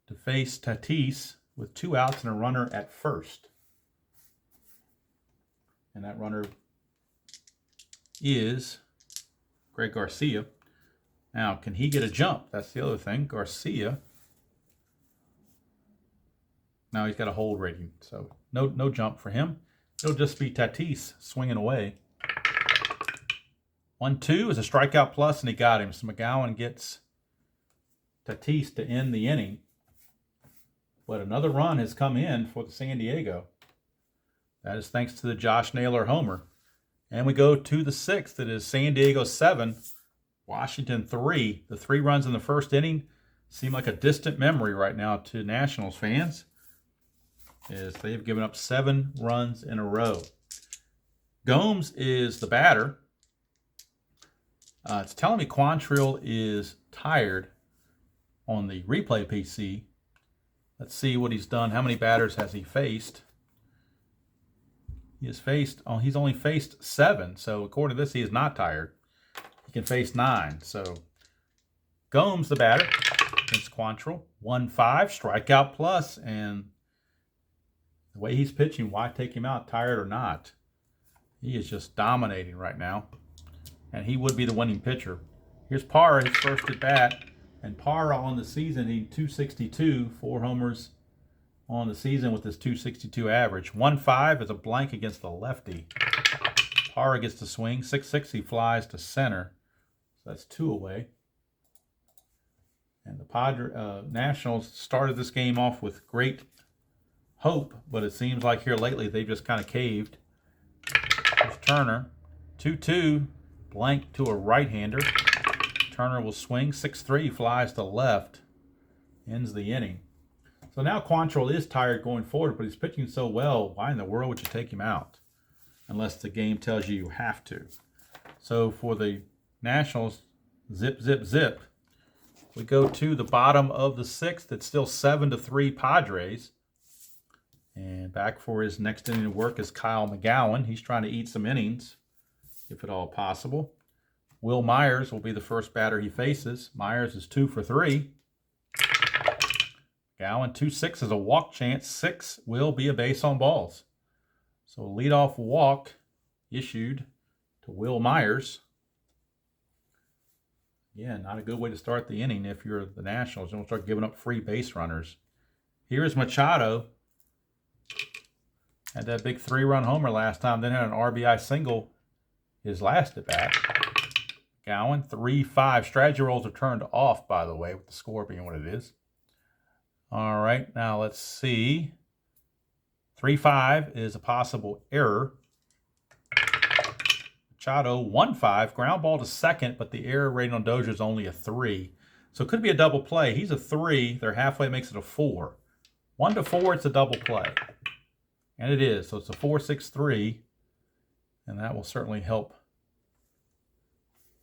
Speaker 1: to face Tatis with 2 outs and a runner at first. And that runner is Greg Garcia. Now, can he get a jump? That's the other thing. Garcia. Now he's got a hold rating, so no jump for him. It'll just be Tatis swinging away. 1-2 is a strikeout plus, and he got him. So McGowan gets Tatis to end the inning. But another run has come in for the San Diego. That is thanks to the Josh Naylor homer. And we go to the 6th. It is San Diego 7, Washington 3. The 3 runs in the first inning seem like a distant memory right now to Nationals fans, as they've given up 7 runs in a row. Gomes is the batter. It's telling me Quantrill is tired on the replay PC. Let's see what he's done. How many batters has he faced? He's only faced 7. So according to this, he is not tired. He can face 9. So Gomes, the batter, against Quantrill. 1-5, strikeout plus, and the way he's pitching, why take him out, tired or not? He is just dominating right now. And he would be the winning pitcher. Here's Parra, his first at bat. And Parra on the season, he 262, 4 homers on the season with his 262 average. 1-5 is a blank against the lefty. Parra gets to swing. 6-6, he flies to center. So that's 2 away. And the Nationals started this game off with great hope, but it seems like here lately they've just kind of caved. There's Turner. 2-2, blank to a right-hander. Turner will swing. 6-3, flies to left. Ends the inning. So now Quantrill is tired going forward, but he's pitching so well. Why in the world would you take him out? Unless the game tells you you have to. So for the Nationals, zip, zip, zip. We go to the bottom of the 6th. It's still 7-3 Padres. And back for his next inning of work is Kyle McGowan. He's trying to eat some innings, if at all possible. Will Myers will be the first batter he faces. Myers is 2 for 3. McGowan, 2-6 is a walk chance. 6 will be a base on balls. So a leadoff walk issued to Will Myers. Yeah, not a good way to start the inning if you're the Nationals. Don't start giving up free base runners. Here's Machado. Had that big 3-run homer last time. Then had an RBI single his last at bat. McGowan, 3-5. Strategy rolls are turned off, by the way, with the score being what it is. All right, now let's see. 3-5 is a possible error. Machado, 1-5. Ground ball to second, but the error rating on Dozier is only a 3. So it could be a double play. He's a 3. They're halfway, makes it a 4. 1-4, it's a double play. And it is. So it's a 4-6-3. And that will certainly help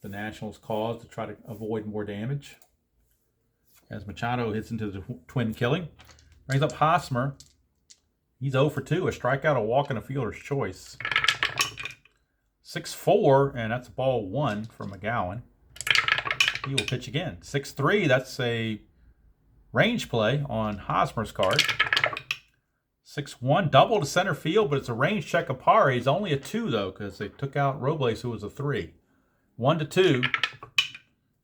Speaker 1: the Nationals' cause to try to avoid more damage. As Machado hits into the twin killing. Brings up Hosmer. He's 0 for 2. A strikeout, a walk, and a fielder's choice. 6-4, and that's ball 1 for McGowan. He will pitch again. 6-3, that's a range play on Hosmer's card. 6-1, double to center field, but it's a range check of Parra. He's only a 2, though, because they took out Robles, who was a 3. 1-2,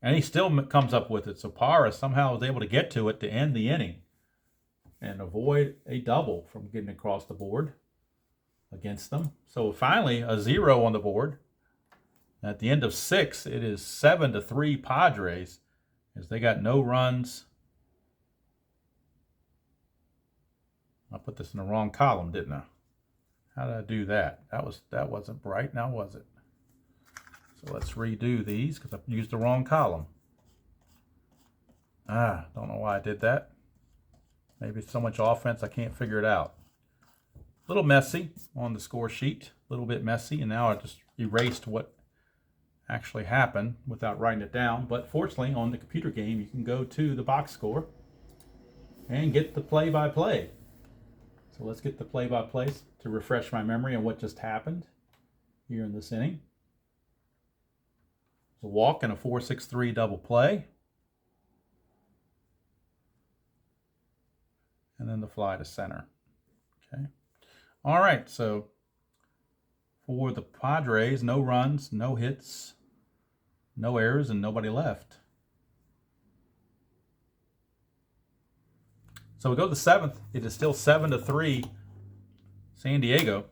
Speaker 1: and he still comes up with it. So Parra somehow was able to get to it to end the inning and avoid a double from getting across the board against them. So finally, a 0 on the board. At the end of 6, it is 7-3 Padres, as they got no runs I put this in the wrong column, didn't I? How did I do that? That wasn't bright, now was it? So let's redo these because I used the wrong column. Don't know why I did that. Maybe it's so much offense I can't figure it out. A little messy on the score sheet, a little bit messy, and now I just erased what actually happened without writing it down. But fortunately, on the computer game, you can go to the box score and get the play-by-play. So let's get the play-by-play to refresh my memory on what just happened here in this inning. A walk and a 4-6-3 double play. And then the fly to center. Okay. All right, so for the Padres, no runs, no hits, no errors, and nobody left. So we go to the seventh. It is still 7-3 San Diego.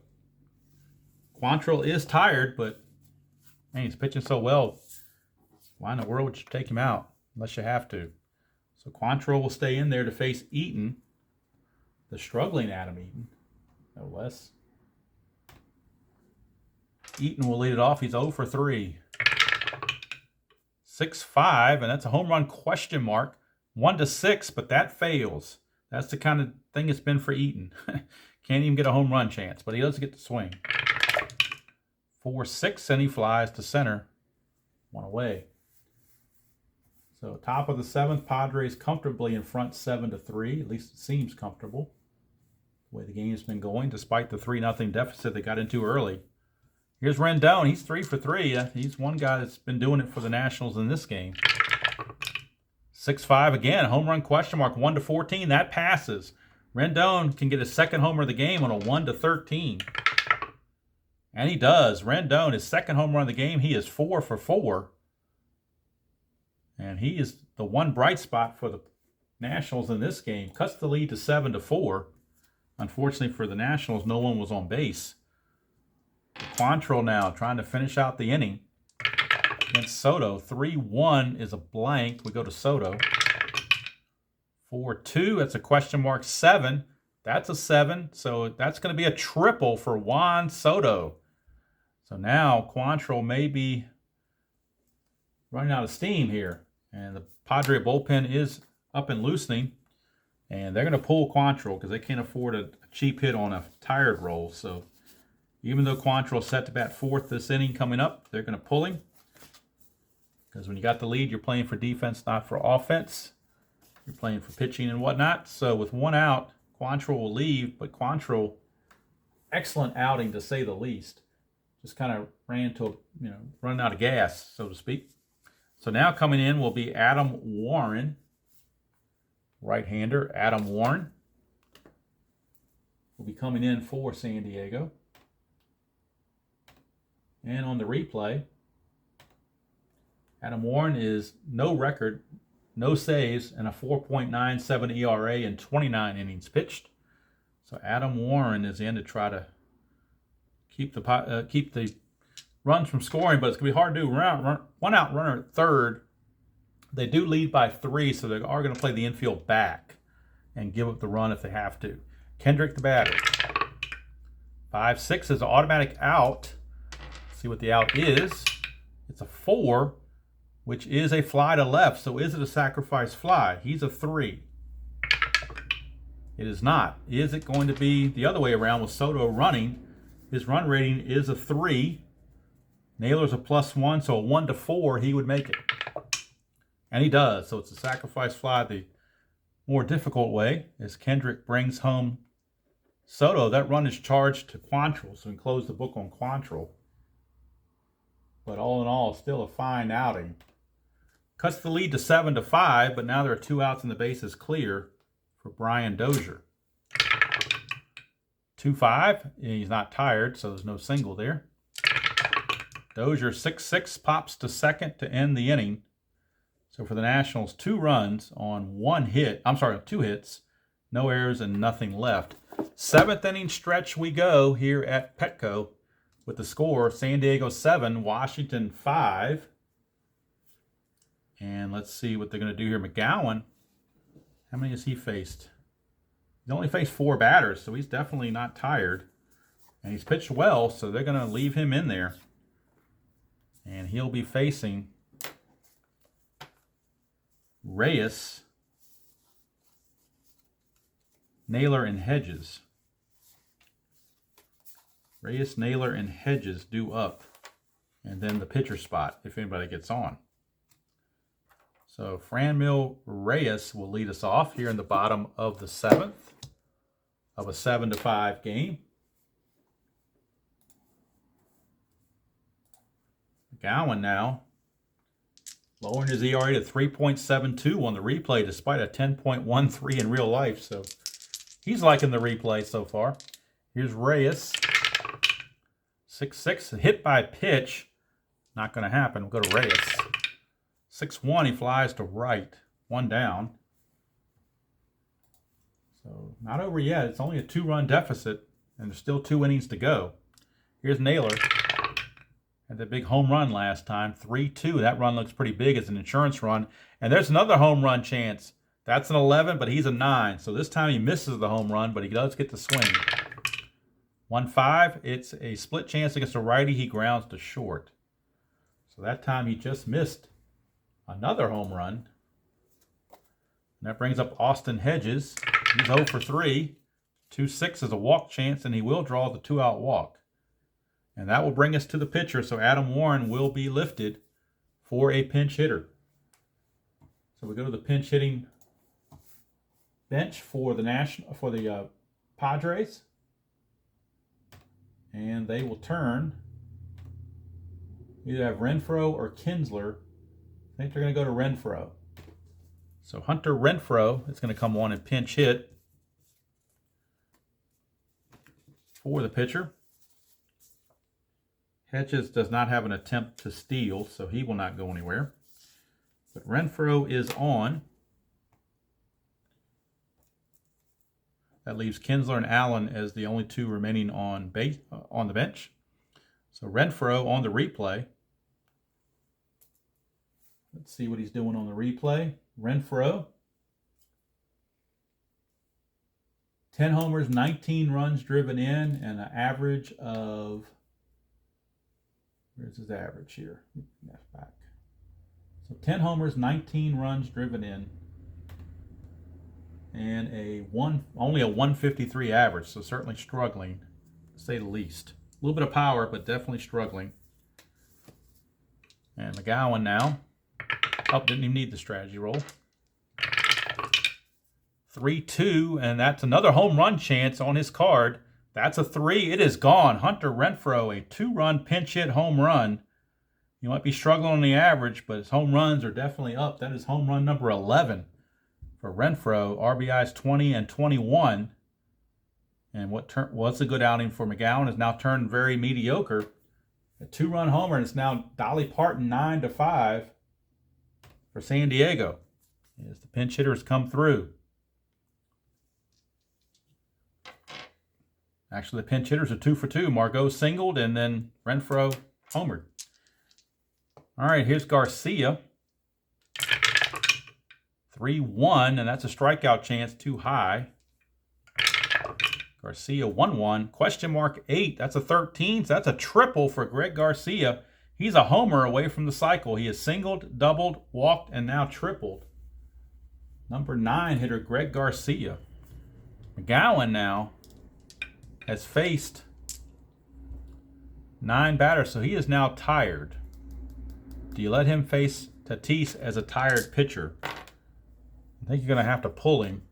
Speaker 1: Quantrill is tired, but man, he's pitching so well. Why in the world would you take him out unless you have to? So Quantrill will stay in there to face Eaton, the struggling Adam Eaton, no less. Eaton will lead it off. He's 0 for 3. 6-5, and that's a home run question mark. 1-6, but that fails. That's the kind of thing it's been for Eaton. Can't even get a home run chance, but he does get to swing. 4-6, and he flies to center. One away. So top of the seventh, Padres comfortably in front 7-3. At least it seems comfortable the way the game's been going, despite the 3-0 deficit they got into early. Here's Rendon. He's 3 for 3. He's one guy that's been doing it for the Nationals in this game. 6-5 again. Home run question mark. 1-14. That passes. Rendon can get his second homer of the game on a 1-13. And he does. Rendon, his second home run of the game. He is 4 for 4. And he is the one bright spot for the Nationals in this game. Cuts the lead to 7-4. Unfortunately for the Nationals, no one was on base. Quantrill now trying to finish out the inning against Soto. 3-1 is a blank. We go to Soto. 4-2, that's a question mark. 7, that's a 7. So that's going to be a triple for Juan Soto. So now Quantrill may be running out of steam here. And the Padre bullpen is up and loosening. And they're going to pull Quantrill because they can't afford a cheap hit on a tired roll. So even though Quantrill is set to bat fourth this inning coming up, they're going to pull him. Because when you got the lead, you're playing for defense, not for offense. You're playing for pitching and whatnot. So with one out, Quantrill will leave. But Quantrill, excellent outing to say the least. Just kind of ran to, running out of gas, so to speak. So now coming in will be Adam Warren. Right-hander, Adam Warren will be coming in for San Diego. And on the replay, Adam Warren is no record, no saves, and a 4.97 ERA in 29 innings pitched. So Adam Warren is in to try to keep the runs from scoring, but it's going to be hard to do. One out runner at third. They do lead by 3, so they are going to play the infield back and give up the run if they have to. Kendrick the batter. 5-6 is an automatic out. Let's see what the out is. It's a 4, which is a fly to left. So is it a sacrifice fly? He's a 3. It is not. Is it going to be the other way around with Soto running? His run rating is a 3. Naylor's a +1, so a 1-4, he would make it. And he does. So it's a sacrifice fly the more difficult way as Kendrick brings home Soto. That run is charged to Quantrill, so we can close the book on Quantrill. But all in all, still a fine outing. Cuts the lead to 7-5, but now there are 2 outs and the base is clear for Brian Dozier. 2-5. He's not tired, so there's no single there. Dozier 6-6 pops to second to end the inning. So for the Nationals, 2 runs on 2 hits, no errors and nothing left. 7th inning stretch we go here at Petco with the score San Diego 7, Washington 5. And let's see what they're going to do here. McGowan, how many has he faced? He's only faced 4 batters, so he's definitely not tired. And he's pitched well, so they're going to leave him in there. And he'll be facing Reyes, Naylor, and Hedges. Reyes, Naylor, and Hedges due up. And then the pitcher spot, if anybody gets on. So Franmil Reyes will lead us off here in the bottom of the 7th of a 7-5 game. McGowan now lowering his ERA to 3.72 on the replay despite a 10.13 in real life. So he's liking the replay so far. Here's Reyes. 6-6, hit by pitch. Not going to happen. We'll go to Reyes. 6-1, he flies to right. 1 down. So not over yet. It's only a 2-run deficit, and there's still 2 innings to go. Here's Naylor. Had that big home run last time. 3-2. That run looks pretty big. It's an insurance run. And there's another home run chance. That's an 11, but he's a 9. So this time he misses the home run, but he does get the swing. 1-5. It's a split chance against a righty. He grounds to short. So that time he just missed another home run. And that brings up Austin Hedges. He's 0 for 3. 2-6 is a walk chance, and he will draw the 2-out walk. And that will bring us to the pitcher. So Adam Warren will be lifted for a pinch hitter. So we go to the pinch hitting bench for the Padres. And they will turn. Either have Renfroe or Kinsler. I think they're going to go to Renfroe. So Hunter Renfroe is going to come on and pinch hit for the pitcher. Hedges does not have an attempt to steal, so he will not go anywhere. But Renfroe is on. That leaves Kinsler and Allen as the only 2 remaining on the bench. So Renfroe on the replay. Let's see what he's doing on the replay. Renfroe. 10 homers, 19 runs driven in, and an average of... Where's his average here? That's back. So 10 homers, 19 runs driven in, and only a 153 average, so certainly struggling, to say the least. A little bit of power, but definitely struggling. And McGowan now. Oh, didn't even need the strategy roll. 3-2, and that's another home run chance on his card. That's a 3. It is gone. Hunter Renfroe, a 2-run pinch hit home run. He might be struggling on the average, but his home runs are definitely up. That is home run number 11 for Renfroe. RBIs 20 and 21. And what was a good outing for McGowan has now turned very mediocre. A 2-run homer, and it's now Dolly Parton 9-5 for San Diego as the pinch hitters come through. Actually, the pinch hitters are 2 for 2. Margot singled, and then Renfroe homered. All right, here's Garcia. 3-1, and that's a strikeout chance too high. Garcia 1-1. Question mark 8. That's a 13. So that's a triple for Greg Garcia. He's a homer away from the cycle. He has singled, doubled, walked, and now tripled. Number 9 hitter Greg Garcia. McGowan now has faced 9 batters, so he is now tired. Do you let him face Tatis as a tired pitcher? I think you're going to have to pull him.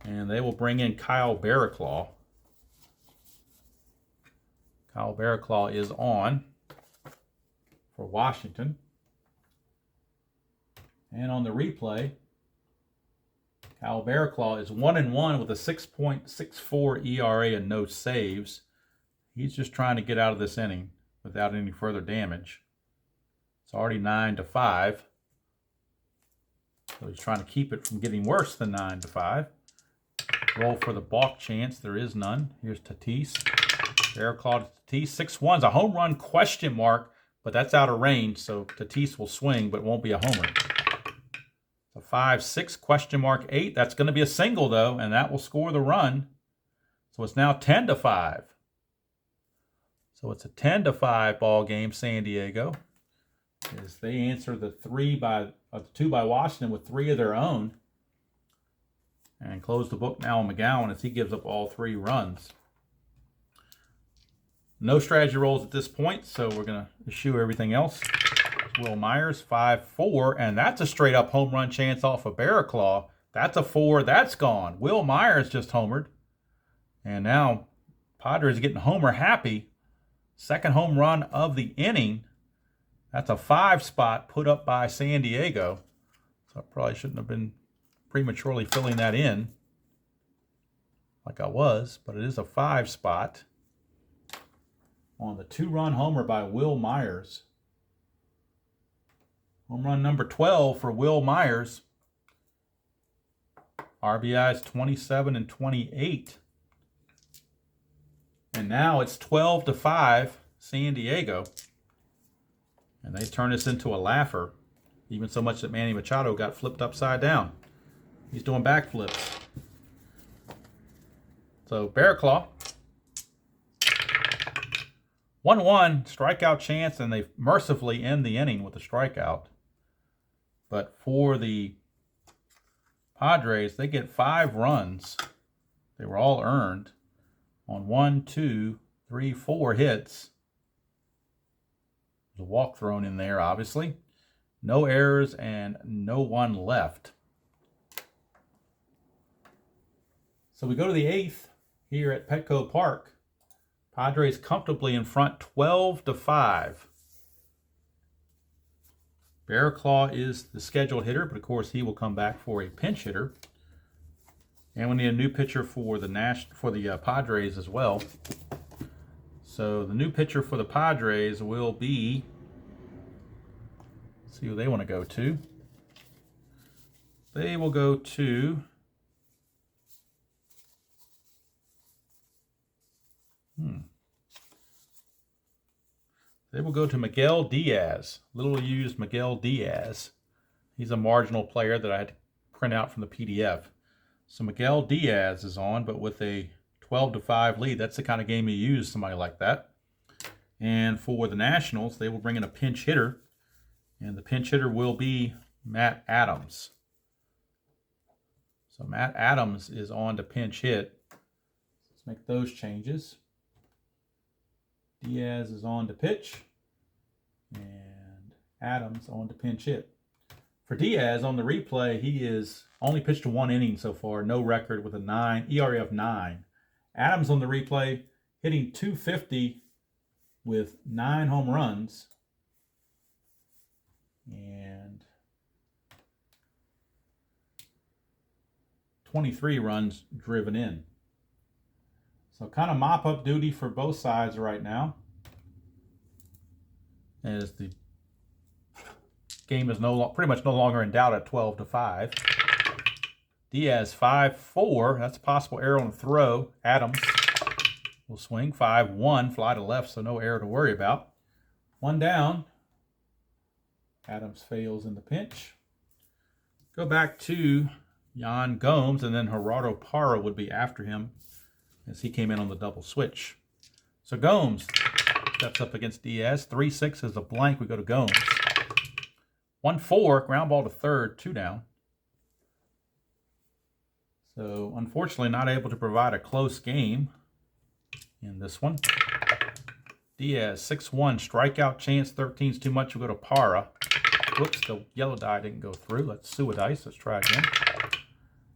Speaker 1: And they will bring in Kyle Barraclough. Kyle Barraclough is on for Washington. And on the replay, Kyle Barraclough is 1-1 with a 6.64 ERA and no saves. He's just trying to get out of this inning without any further damage. It's already 9-5. So he's trying to keep it from getting worse than 9-5. Roll for the balk chance. There is none. Here's Tatis. Barraclough to Tatis. 6-1's a home run question mark, but that's out of range, so Tatis will swing, but it won't be a homer. So 5, 6, question mark 8. That's going to be a single, though, and that will score the run. So it's now 10-5. So it's a 10-5 ball game, San Diego, as they answer the 2 by Washington with 3 of their own. And close the book now on McGowan as he gives up all 3 runs. No strategy rolls at this point, so we're going to eschew everything else. Will Myers, 5-4, and that's a straight-up home run chance off of Barraclaw. That's a 4. That's gone. Will Myers just homered. And now Padres getting homer happy. Second home run of the inning. That's a 5 spot put up by San Diego. So I probably shouldn't have been prematurely filling that in like I was, but it is a 5 spot on the 2-run homer by Will Myers. Home run number 12 for Will Myers. RBIs 27 and 28. And now it's 12-5 San Diego. And they turn this into a laugher. Even so much that Manny Machado got flipped upside down. He's doing backflips. So Barraclaw. 1-1 strikeout chance, and they mercifully end the inning with a strikeout. But for the Padres, they get 5 runs. They were all earned on 1, 2, 3, 4 hits. There's a walk thrown in there, obviously. No errors and no one left. So we go to the 8th here at Petco Park. Padres comfortably in front, 12-5. Barraclaw is the scheduled hitter, but of course he will come back for a pinch hitter. And we need a new pitcher for the Padres as well. So the new pitcher for the Padres will be, let's see who they want to go to. They will go to They will go to Miguel Diaz, little used Miguel Diaz. He's a marginal player that I had to print out from the PDF. So Miguel Diaz is on, but with a 12-5 lead. That's the kind of game you use somebody like that. And for the Nationals, they will bring in a pinch hitter. And the pinch hitter will be Matt Adams. So Matt Adams is on to pinch hit. Let's make those changes. Diaz is on to pitch, and Adams on to pinch hit. For Diaz on the replay, he is only pitched to 1 inning so far, no record with a ERA of 9. Adams on the replay hitting .250 with 9 home runs and 23 runs driven in. So kind of mop-up duty for both sides right now, as the game is pretty much no longer in doubt at 12-5. Diaz 5-4. That's a possible error on the throw. Adams will swing 5-1, fly to left, so no error to worry about. 1 down. Adams fails in the pinch. Go back to Yan Gomes, and then Gerardo Parra would be after him, as he came in on the double switch. So Gomes steps up against Diaz. 3-6 is a blank. We go to Gomes. 1-4, ground ball to third, 2 down. So unfortunately not able to provide a close game in this one. Diaz, 6-1, strikeout chance, 13's too much. We go to Parra. Whoops, the yellow die didn't go through. Let's suicidice. Let's try again.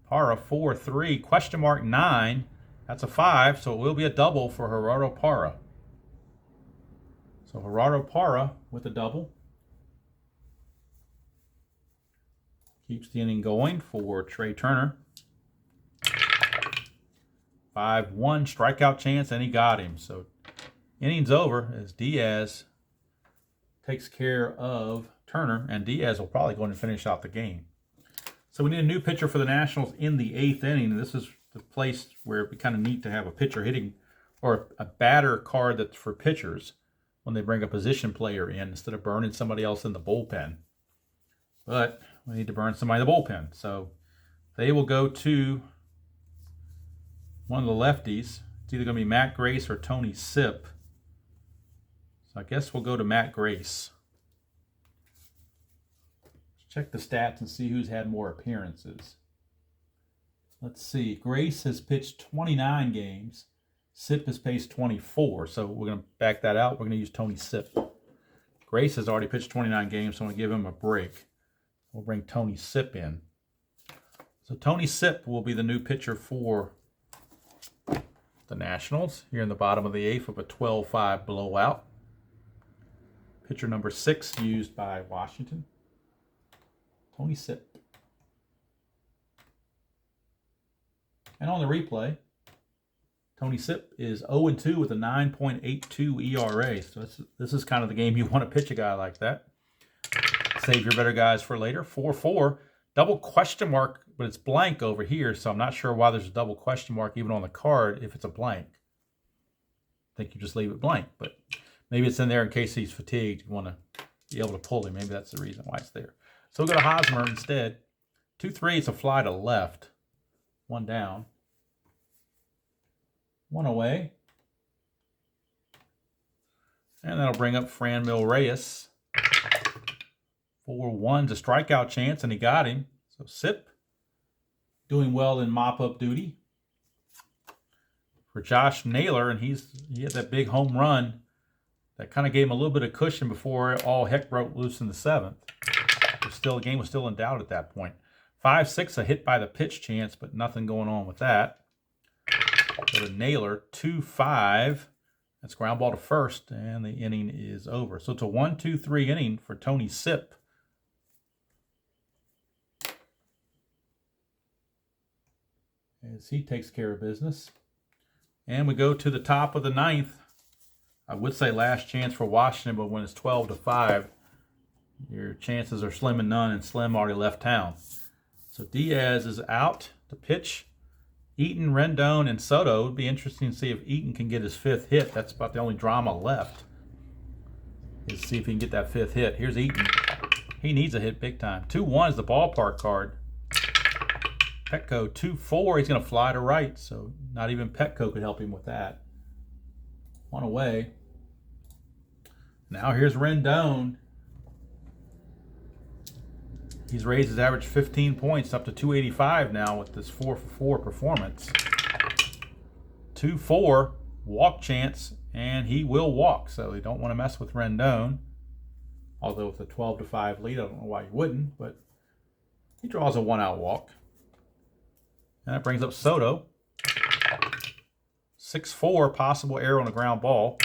Speaker 1: Parra, 4-3, question mark 9. That's a 5, so it will be a double for Gerardo Parra. So Gerardo Parra with a double. Keeps the inning going for Trey Turner. 5-1, strikeout chance, and he got him. So inning's over as Diaz takes care of Turner, and Diaz will probably go in and finish out the game. So we need a new pitcher for the Nationals in the 8th inning. This is the place where it'd be kind of neat to have a pitcher hitting, or a batter card that's for pitchers when they bring a position player in instead of burning somebody else in the bullpen. but we need to burn somebody in the bullpen. So they will go to one of the lefties. It's either going to be Matt Grace or Tony Sipp. So I guess we'll go to Matt Grace. Let's check the stats and see who's had more appearances. Let's see. Grace has pitched 29 games. Sipp has pitched 24. So we're going to back that out. We're going to use Tony Sipp. Grace has already pitched 29 games, so I'm going to give him a break. We'll bring Tony Sipp in. So Tony Sipp will be the new pitcher for the Nationals here in the bottom of the eighth of a 12-5 blowout. Pitcher number 6 used by Washington. Tony Sipp. And on the replay, Tony Sipp is 0-2 with a 9.82 ERA. So this is kind of the game you want to pitch a guy like that. Save your better guys for later. 4-4. Double question mark, but it's blank over here, so I'm not sure why there's a double question mark even on the card if it's a blank. I think you just leave it blank, but maybe it's in there in case he's fatigued. You want to be able to pull him. Maybe that's the reason why it's there. So we'll go to Hosmer instead. 2-3, it's a fly to left. 1 down. 1 away. And that'll bring up Franmil Reyes. 4-1's a strikeout chance, and he got him. So Sipp doing well in mop-up duty. For Josh Naylor, and he had that big home run that kind of gave him a little bit of cushion before all heck broke loose in the 7th. The game was still in doubt at that point. 5-6, a hit by the pitch chance, but nothing going on with that. Go to Naylor, 2-5. That's ground ball to first, and the inning is over. So it's a 1-2-3 inning for Tony Sipp. As he takes care of business. And we go to the top of the 9th. I would say last chance for Washington, but when it's 12-5, your chances are slim and none, and Slim already left town. So Diaz is out to pitch. Eaton, Rendon, and Soto. It would be interesting to see if Eaton can get his 5th hit. That's about the only drama left. Is see if he can get that 5th hit. Here's Eaton. He needs a hit big time. 2-1 is the ballpark card. Petco 2-4. He's going to fly to right, so not even Petco could help him with that. 1 away. Now here's Rendon. He's raised his average 15 points up to 285 now with this 4-for-4 performance. 2-4, walk chance, and he will walk, so they don't want to mess with Rendon. Although with a 12-5 lead, I don't know why you wouldn't, but he draws a 1-out walk. And that brings up Soto. 6-4, possible error on a ground ball.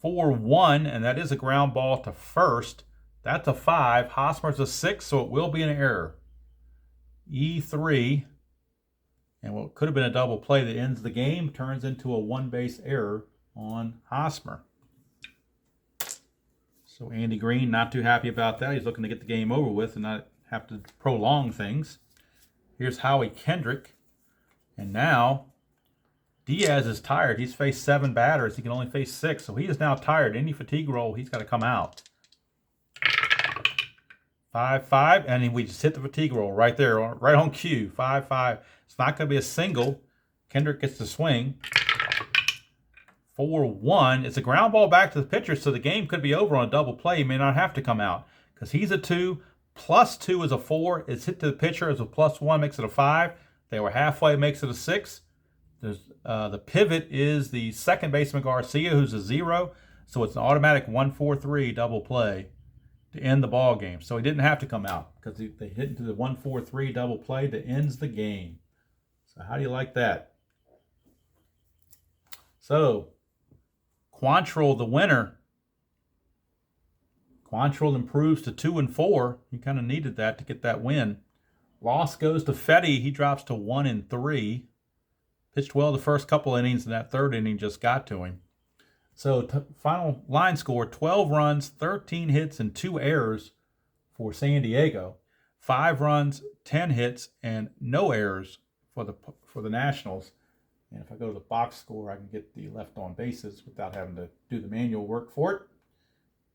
Speaker 1: 4-1, and that is a ground ball to first. That's a 5. Hosmer's a 6, so it will be an error. E3, and what could have been a double play that ends the game turns into a 1-base error on Hosmer. So Andy Green not too happy about that. He's looking to get the game over with and not have to prolong things. Here's Howie Kendrick. And now Diaz is tired. He's faced 7 batters. He can only face 6, so he is now tired. Any fatigue roll, he's got to come out. 5-5, and we just hit the fatigue roll right there, right on cue. 5-5. It's not going to be a single. Kendrick gets the swing. 4-1. It's a ground ball back to the pitcher, so the game could be over on a double play. He may not have to come out because he's a 2. +2 is a 4. It's hit to the pitcher as a +1, makes it a 5. They were halfway, makes it a 6. There's the pivot is the second baseman Garcia, who's a 0. So it's an automatic 1-4-3 double play to end the ball game. So he didn't have to come out because they hit into the 1-4-3 double play that ends the game. So how do you like that? So Quantrill, the winner. Quantrill improves to 2-4. He kind of needed that to get that win. Loss goes to Fetty. He drops to 1-3. Pitched well the first couple innings, and that 3rd inning just got to him. So final line score, 12 runs, 13 hits, and 2 errors for San Diego. 5 runs, 10 hits, and no errors for the Nationals. And if I go to the box score, I can get the left on bases without having to do the manual work for it.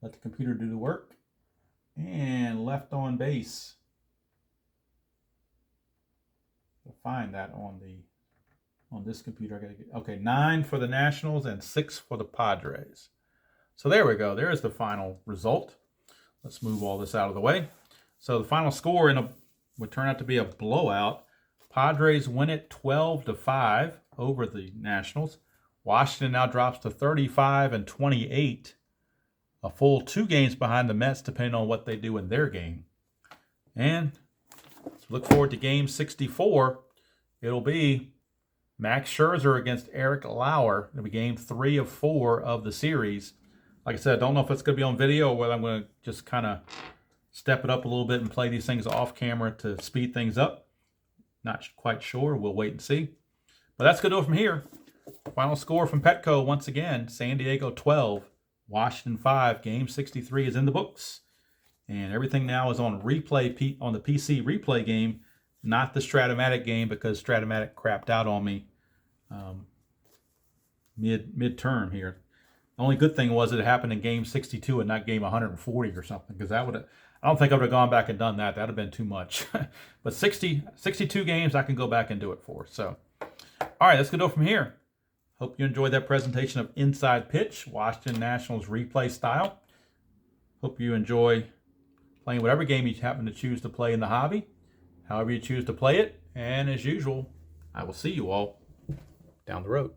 Speaker 1: Let the computer do the work. And left on base. I'll find that on this computer. I gotta get, okay, 9 for the Nationals and 6 for the Padres. So there we go. There's the final result. Let's move all this out of the way. So the final score would turn out to be a blowout. Padres win it 12-5 over the Nationals. Washington now drops to 35-28. A full 2 games behind the Mets, depending on what they do in their game. And look forward to game 64. It'll be Max Scherzer against Eric Lauer. It'll be game 3 of 4 of the series. Like I said, I don't know if it's going to be on video or whether I'm going to just kind of step it up a little bit and play these things off camera to speed things up. Not quite sure. We'll wait and see. But that's going to do it from here. Final score from Petco once again. San Diego 12, Washington 5. Game 63 is in the books. And everything now is on replay on the PC replay game, not the Stratomatic game, because Stratomatic crapped out on me mid-term here. The only good thing was it happened in game 62 and not game 140 or something, because I don't think I would have gone back and done that. That would have been too much. But 62 games I can go back and do it for. So, all right, let's go from here. Hope you enjoyed that presentation of Inside Pitch, Washington Nationals replay style. Hope you enjoy playing whatever game you happen to choose to play in the hobby, however you choose to play it. And as usual, I will see you all down the road.